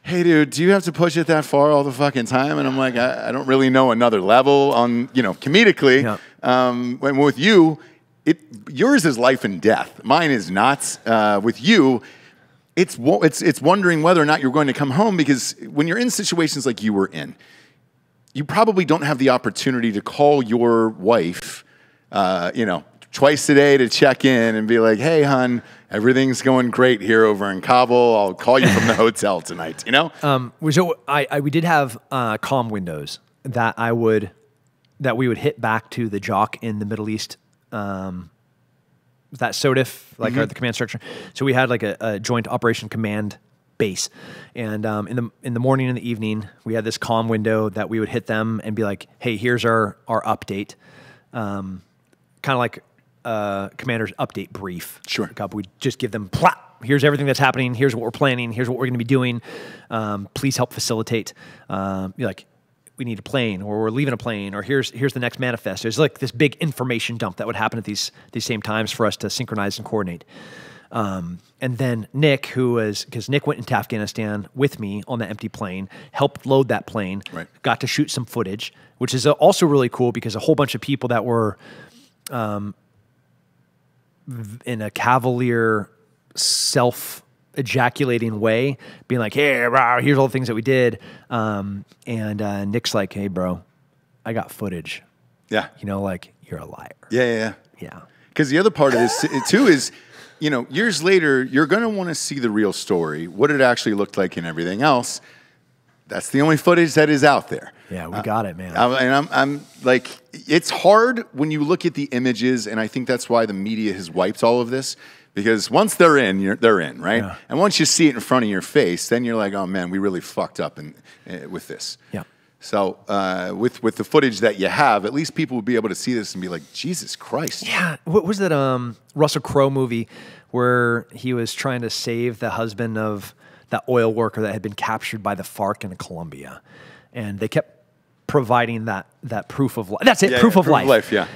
hey, dude, do you have to push it that far all the fucking time? And I'm like, I don't really know another level on, comedically. Yeah. When with you, yours is life and death. Mine is not. With you, it's wondering whether or not you're going to come home, because when you're in situations like you were in, you probably don't have the opportunity to call your wife, twice a day to check in and be like, hey, hon, everything's going great here over in Kabul. I'll call you from the hotel tonight, So we did have comm windows that we would hit back to the JOC in the Middle East, that SOTIF, like the command structure. So we had like a joint operation command base. And in the morning and the evening, we had this comm window that we would hit them and be like, hey, here's our update. Kind of like commander's update brief. Sure. We'd just give them, plop, here's everything that's happening. Here's what we're planning. Here's what we're going to be doing. Please help facilitate. Like, we need a plane, or we're leaving a plane, or here's the next manifest. There's like this big information dump that would happen at these same times for us to synchronize and coordinate. And then Nick, because Nick went into Afghanistan with me on that empty plane, helped load that plane, right. Got to shoot some footage, which is also really cool, because a whole bunch of people that were in a cavalier, self-ejaculating way, being like, hey, bro, here's all the things that we did. And Nick's like, hey, bro, I got footage. Yeah. Like, you're a liar. Yeah. Yeah. Because the other part of this, too, is, years later, you're going to want to see the real story, what it actually looked like and everything else. That's the only footage that is out there. Yeah, we got it, man. I'm like, it's hard when you look at the images, and I think that's why the media has wiped all of this, because once they're in, they're in, right? Yeah. And once you see it in front of your face, then you're like, oh, man, we really fucked up with this. Yeah. So with the footage that you have, at least people would be able to see this and be like, Jesus Christ. Yeah. What was that Russell Crowe movie where he was trying to save the husband of that oil worker that had been captured by the FARC in Colombia? And they kept providing that proof of life. That's it, proof of life. Yeah.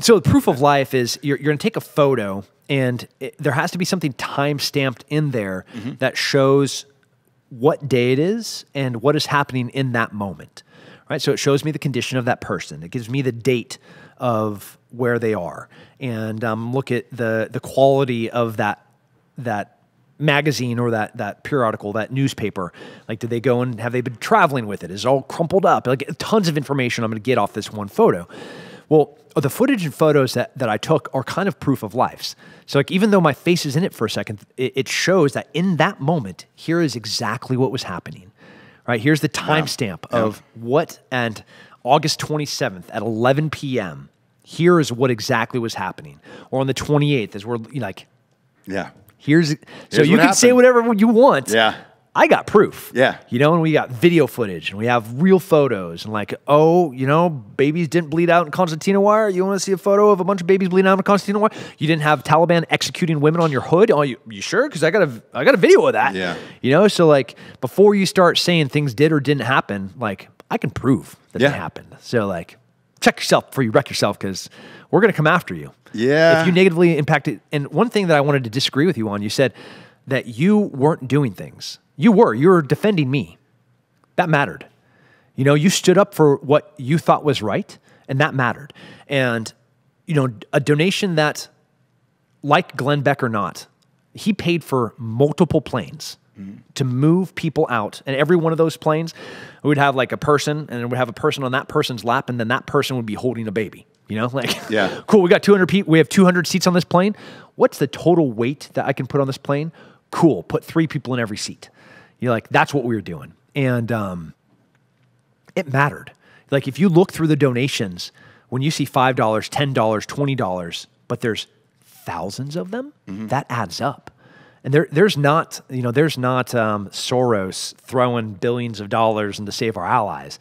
So the proof of life is you're going to take a photo, and there has to be something time-stamped in there that shows what day it is and what is happening in that moment, right? So it shows me the condition of that person. It gives me the date of where they are, and look at the quality of that magazine or that periodical, that newspaper. Like, did they go and have they been traveling with it? Is it all crumpled up? Like, tons of information I'm going to get off this one photo. Well, the footage and photos that I took are kind of proof of lives. So, like, even though my face is in it for a second, it shows that in that moment, here is exactly what was happening, right? Here's the timestamp of what, and August 27th at 11 p.m., here is what exactly was happening. Or on the 28th, as we're like, Yeah. So Here's you what can say happened. whatever you want. Yeah. I got proof. Yeah. You know, and we got video footage and we have real photos and like, oh, you know, babies didn't bleed out in Constantina wire. You want to see a photo of a bunch of babies bleeding out in Constantina wire? You didn't have Taliban executing women on your hood? Oh, you sure? Because I got a video of that. Yeah. You know, so like before you start saying things did or didn't happen, like I can prove that they happened. So like check yourself before you wreck yourself because we're going to come after you. Yeah. If you negatively impacted. And one thing that I wanted to disagree with you on, you said that you weren't doing things. You were defending me. That mattered. You know, you stood up for what you thought was right, and that mattered. And, you know, a donation that, like Glenn Beck or not, he paid for multiple planes to move people out. And every one of those planes would have like a person, and it would have a person on that person's lap, and then that person would be holding a baby. You know, like, cool, we got 200 people. We have 200 seats on this plane. What's the total weight that I can put on this plane? Cool, put 3 people in every seat. You're like, that's what we were doing. And it mattered. Like if you look through the donations, when you see $5, $10, $20, but there's thousands of them, that adds up. And there's not Soros throwing billions of dollars in to save our allies.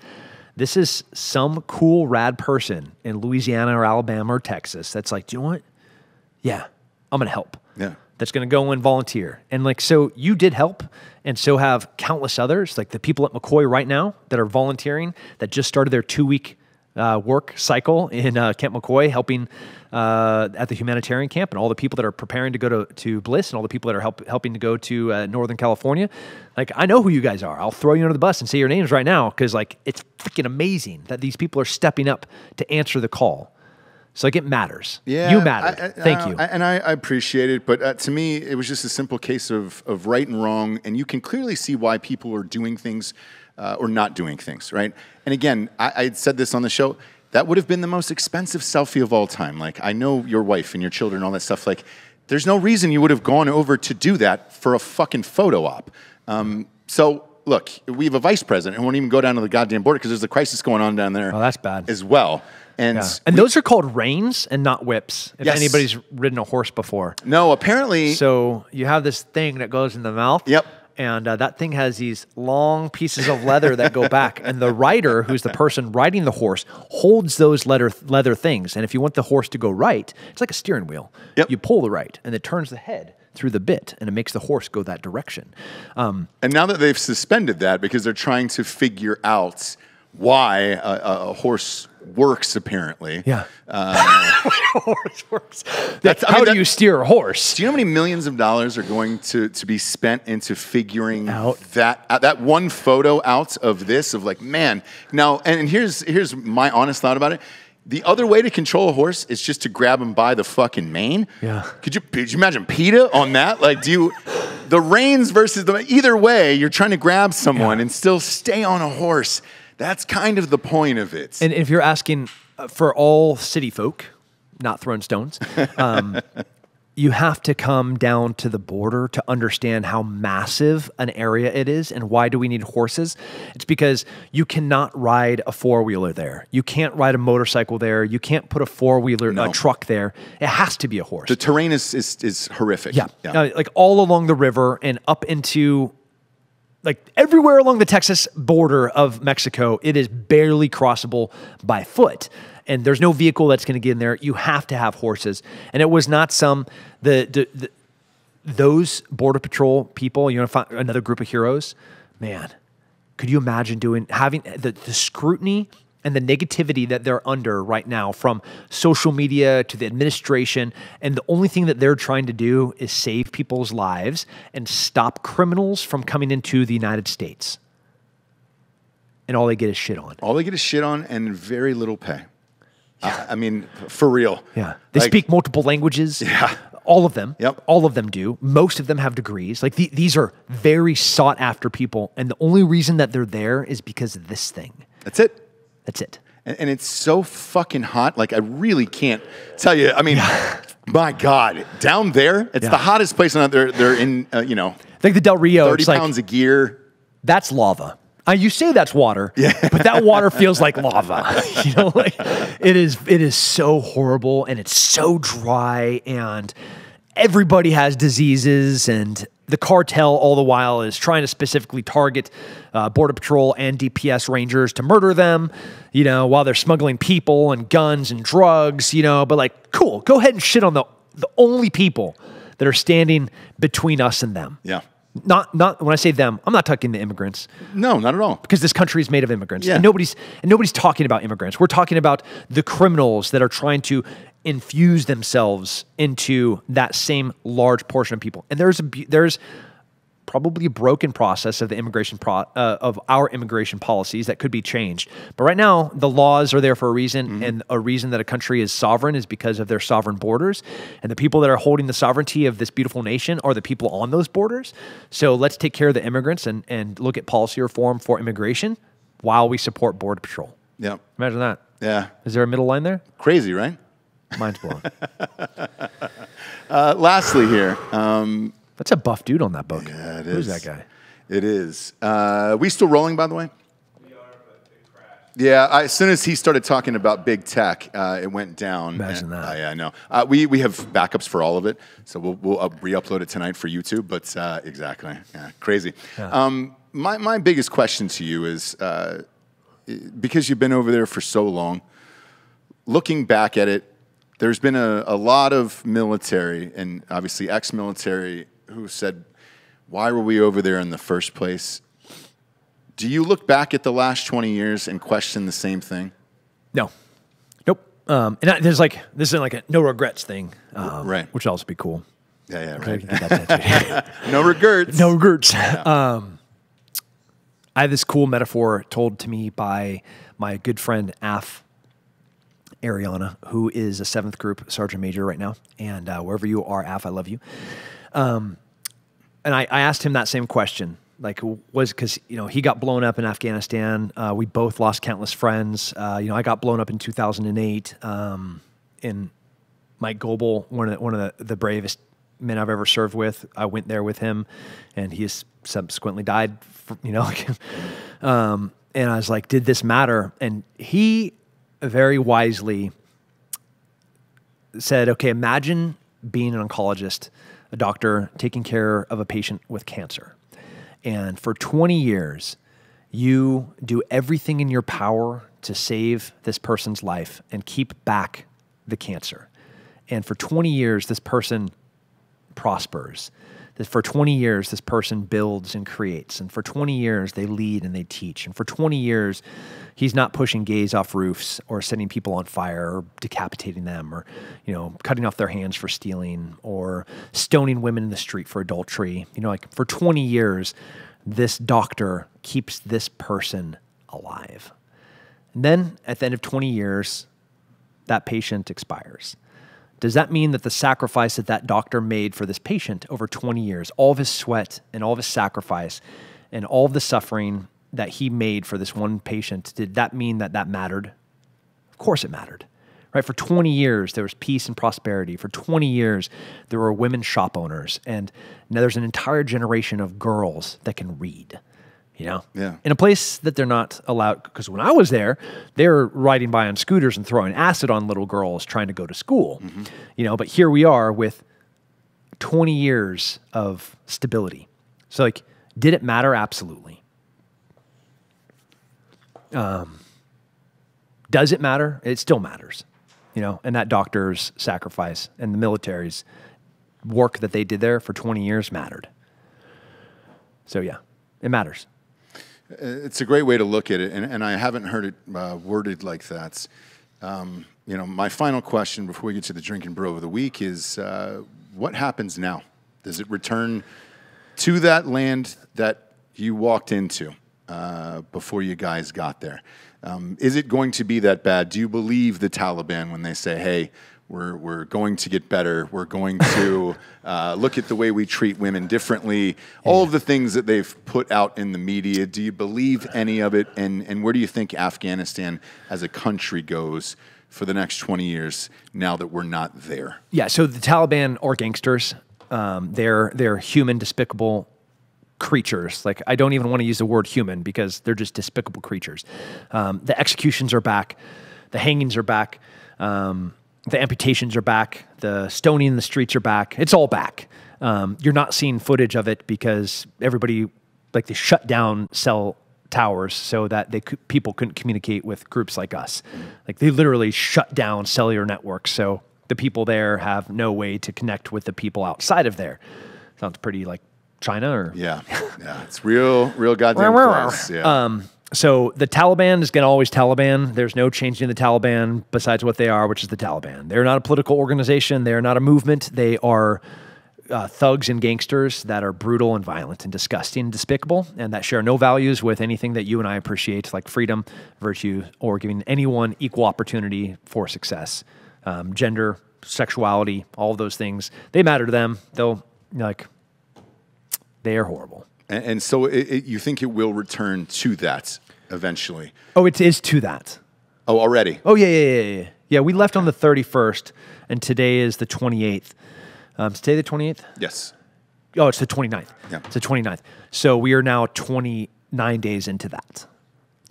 This is some cool, rad person in Louisiana or Alabama or Texas that's like, do you know what? Yeah, I'm going to help. Yeah. That's going to go and volunteer. And like, so you did help, and so have countless others, like the people at McCoy right now that are volunteering, that just started their 2-week work cycle in Camp McCoy, helping at the humanitarian camp, and all the people that are preparing to go to Bliss, and all the people that are helping to go to Northern California. Like, I know who you guys are. I'll throw you under the bus and say your names right now, because like, it's freaking amazing that these people are stepping up to answer the call. So like it matters. Yeah, you mattered. Thank you. And I appreciate it, but to me, it was just a simple case of right and wrong, and you can clearly see why people are doing things or not doing things, right? And again, I said this on the show, that would have been the most expensive selfie of all time. Like, I know your wife and your children and all that stuff. Like, there's no reason you would have gone over to do that for a fucking photo op. So look, we have a vice president who won't even go down to the goddamn border because there's a crisis going on down there. Oh, that's bad. As well. And those are called reins and not whips, if anybody's ridden a horse before. No, apparently. So you have this thing that goes in the mouth. Yep. And that thing has these long pieces of leather that go back. And the rider, who's the person riding the horse, holds those leather things. And if you want the horse to go right, it's like a steering wheel. Yep. You pull the right, and it turns the head through the bit, and it makes the horse go that direction. And now that they've suspended that because they're trying to figure out why a horse works, apparently. Yeah. A horse works. How do you steer a horse? Do you know how many millions of dollars are going to be spent into figuring out that one photo out of this, of like, man. Now, and here's my honest thought about it. The other way to control a horse is just to grab him by the fucking mane. Yeah. Could you imagine PETA on that? Like, the reins versus either way, you're trying to grab someone and still stay on a horse. That's kind of the point of it. And if you're asking for all city folk, not throwing stones, you have to come down to the border to understand how massive an area it is and why do we need horses. It's because you cannot ride a four-wheeler there. You can't ride a motorcycle there. You can't put a four-wheeler truck there. It has to be a horse. The terrain is horrific. Yeah. Like all along the river and up into... like everywhere along the Texas border of Mexico, it is barely crossable by foot. And there's no vehicle that's going to get in there. You have to have horses. And it was not those Border Patrol people, you know, another group of heroes. Man, could you imagine having the scrutiny and the negativity that they're under right now from social media to the administration, and the only thing that they're trying to do is save people's lives and stop criminals from coming into the United States. And all they get is shit on. All they get is shit on and very little pay. Yeah. I mean, for real. Yeah. They speak multiple languages. Yeah. All of them. Yep. All of them do. Most of them have degrees. Like these are very sought after people. And the only reason that they're there is because of this thing. That's it. That's it. And it's so fucking hot. Like, I really can't tell you. I mean, my God, down there, it's the hottest place on there. They're in, you know, like the Del Rio. 30 pounds of gear. That's lava. You say that's water, but that water feels like lava. You know, like it is so horrible and it's so dry, and everybody has diseases, and the cartel all the while is trying to specifically target Border Patrol and DPS Rangers to murder them, while they're smuggling people and guns and drugs, but like, cool, go ahead and shit on the only people that are standing between us and them. Yeah. Not when I say them, I'm not talking the immigrants. No, not at all. Because this country is made of immigrants. Yeah. And nobody's talking about immigrants. We're talking about the criminals that are trying to infuse themselves into that same large portion of people. And there's probably a broken process of the of our immigration policies that could be changed. But right now, the laws are there for a reason, and a reason that a country is sovereign is because of their sovereign borders. And the people that are holding the sovereignty of this beautiful nation are the people on those borders. So let's take care of the immigrants and look at policy reform for immigration while we support Border Patrol. Yeah. Imagine that. Yeah. Is there a middle line there? Crazy, right? Mine's blown. Lastly here. That's a buff dude on that book. Yeah, it Who's is. that guy? It is. We still rolling, by the way? We are, but it crashed. Yeah, as soon as he started talking about big tech, it went down. Imagine that. Yeah, I know. We have backups for all of it, so we'll re-upload it tonight for YouTube. But exactly, yeah, crazy. Yeah. My biggest question to you is, because you've been over there for so long, looking back at it, there's been a lot of military and obviously ex-military who said, why were we over there in the first place? Do you look back at the last 20 years and question the same thing? No. Nope. This isn't like a no regrets thing, right? Which would also be cool. Yeah, Okay, right. get that tattooed. No regrets. No regrets. Yeah. I have this cool metaphor told to me by my good friend Af Ariana, who is a 7th Group Sergeant Major right now. And wherever you are, Af, I love you. And I asked him that same question. Like, because, he got blown up in Afghanistan. We both lost countless friends. I got blown up in 2008 in Mike Goebel, one of the bravest men I've ever served with. I went there with him, and he has subsequently died, and I was like, did this matter? And he very wisely said, okay, imagine being an oncologist, a doctor taking care of a patient with cancer. And for 20 years, you do everything in your power to save this person's life and keep back the cancer. And for 20 years, this person prospers. That for 20 years, this person builds and creates. And for 20 years, they lead and they teach. And for 20 years, he's not pushing gays off roofs or setting people on fire or decapitating them or, cutting off their hands for stealing or stoning women in the street for adultery. For 20 years, this doctor keeps this person alive. And then at the end of 20 years, that patient expires. Does that mean that the sacrifice that doctor made for this patient over 20 years, all of his sweat and all of his sacrifice and all of the suffering that he made for this one patient, did that mean that mattered? Of course it mattered, right? For 20 years, there was peace and prosperity. For 20 years, there were women shop owners. And now there's an entire generation of girls that can read. Yeah. In a place that they're not allowed, because when I was there, they were riding by on scooters and throwing acid on little girls trying to go to school. Mm-hmm. But here we are with 20 years of stability. So, did it matter? Absolutely. Does it matter? It still matters. And that doctor's sacrifice and the military's work that they did there for 20 years mattered. So, yeah, it matters. It's a great way to look at it, and I haven't heard it worded like that. My final question before we get to the Drinkin' Bro of the Week is, what happens now? Does it return to that land that you walked into before you guys got there? Is it going to be that bad? Do you believe the Taliban when they say, hey, we're going to get better, we're going to look at the way we treat women differently, all of the things that they've put out in the media? Do you believe any of it? And where do you think Afghanistan as a country goes for the next 20 years now that we're not there? Yeah, so the Taliban are gangsters. They're human, despicable creatures. I don't even want to use the word human because they're just despicable creatures. The executions are back. The hangings are back. The amputations are back. The stoning in the streets are back. It's all back. You're not seeing footage of it because everybody, like, they shut down cell towers so that people couldn't communicate with groups like us. Like, they literally shut down cellular networks, so the people there have no way to connect with the people outside of there. Sounds pretty like China, or yeah, it's real goddamn close. Yeah. So the Taliban is going to always Taliban. There's no changing the Taliban besides what they are, which is the Taliban. They're not a political organization. They're not a movement. They are thugs and gangsters that are brutal and violent and disgusting and despicable, and that share no values with anything that you and I appreciate, like freedom, virtue, or giving anyone equal opportunity for success. Gender, sexuality, all of those things, they matter to them. They are horrible. And so you think it will return to that eventually? Oh, it is to that. Oh, already? Oh, yeah. Yeah, we left on the 31st, and today is the 28th. Is today the 28th? Yes. Oh, it's the 29th. Yeah. It's the 29th. So we are now 29 days into that.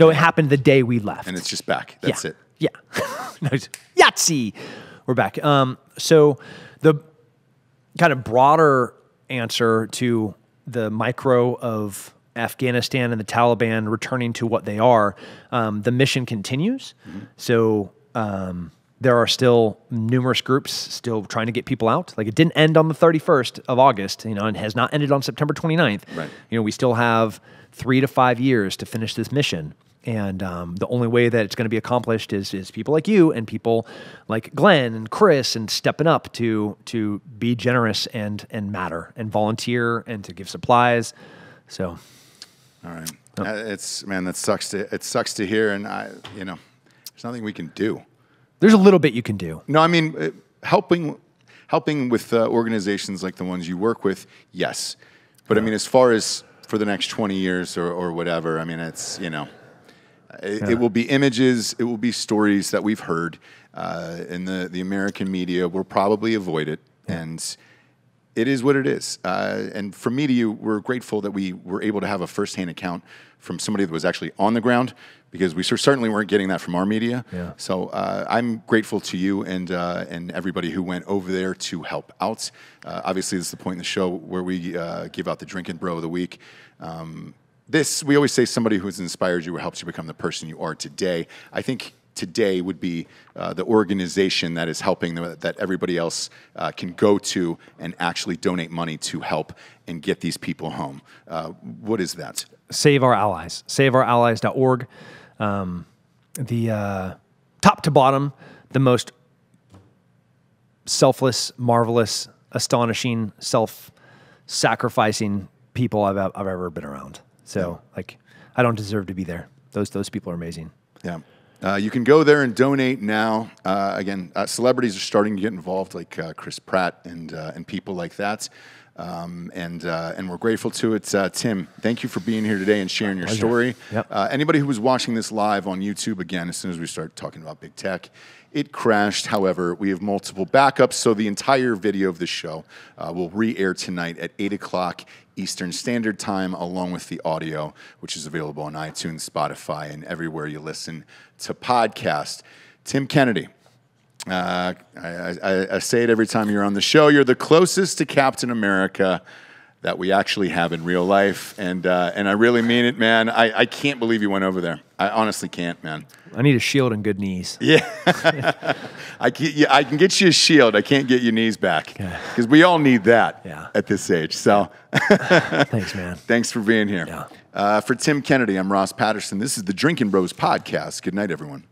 No, it happened the day we left. And it's just back. That's it. Yeah. Yahtzee. We're back. So the kind of broader answer to the micro of Afghanistan and the Taliban returning to what they are, the mission continues. Mm-hmm. So there are still numerous groups still trying to get people out. Like, it didn't end on the 31st of August, and has not ended on September 29th. Right. We still have 3 to 5 years to finish this mission. And the only way that it's going to be accomplished is people like you and people like Glenn and Chris, and stepping up to be generous and matter and volunteer and to give supplies. So, all right, that sucks to hear, and there's nothing we can do. There's a little bit you can do. No, I mean, helping with organizations like the ones you work with, yes, but I mean, as far as for the next 20 years or whatever, I mean, it's It will be images, it will be stories that we've heard in the American media. We'll probably avoid it, and it is what it is. And from me to you, we're grateful that we were able to have a firsthand account from somebody that was actually on the ground, because we certainly weren't getting that from our media. Yeah. So I'm grateful to you and everybody who went over there to help out. Obviously, this is the point in the show where we give out the Drinkin' Bro of the Week. We always say somebody who has inspired you or helps you become the person you are today. I think today would be the organization that is helping them, that everybody else can go to and actually donate money to help and get these people home. What is that? Save Our Allies. SaveOurAllies.org. The top to bottom, the most selfless, marvelous, astonishing, self-sacrificing people I've ever been around. So, I don't deserve to be there. Those people are amazing. Yeah. You can go there and donate now. Again, celebrities are starting to get involved, like Chris Pratt and people like that. And we're grateful to it. Tim, thank you for being here today and sharing your story. Yep. Anybody who was watching this live on YouTube, again, as soon as we start talking about big tech, it crashed. However, we have multiple backups, so the entire video of the show will re-air tonight at 8 o'clock Eastern Standard Time, along with the audio, which is available on iTunes, Spotify, and everywhere you listen to podcasts. Tim Kennedy, I say it every time you're on the show, you're the closest to Captain America that we actually have in real life, and I really mean it, man. I can't believe you went over there. I honestly can't, man. I need a shield and good knees. Yeah. I can get you a shield. I can't get your knees back, because we all need that at this age. So thanks, man. Thanks for being here. Yeah. For Tim Kennedy, I'm Ross Patterson. This is the Drinkin' Bros podcast. Good night, everyone.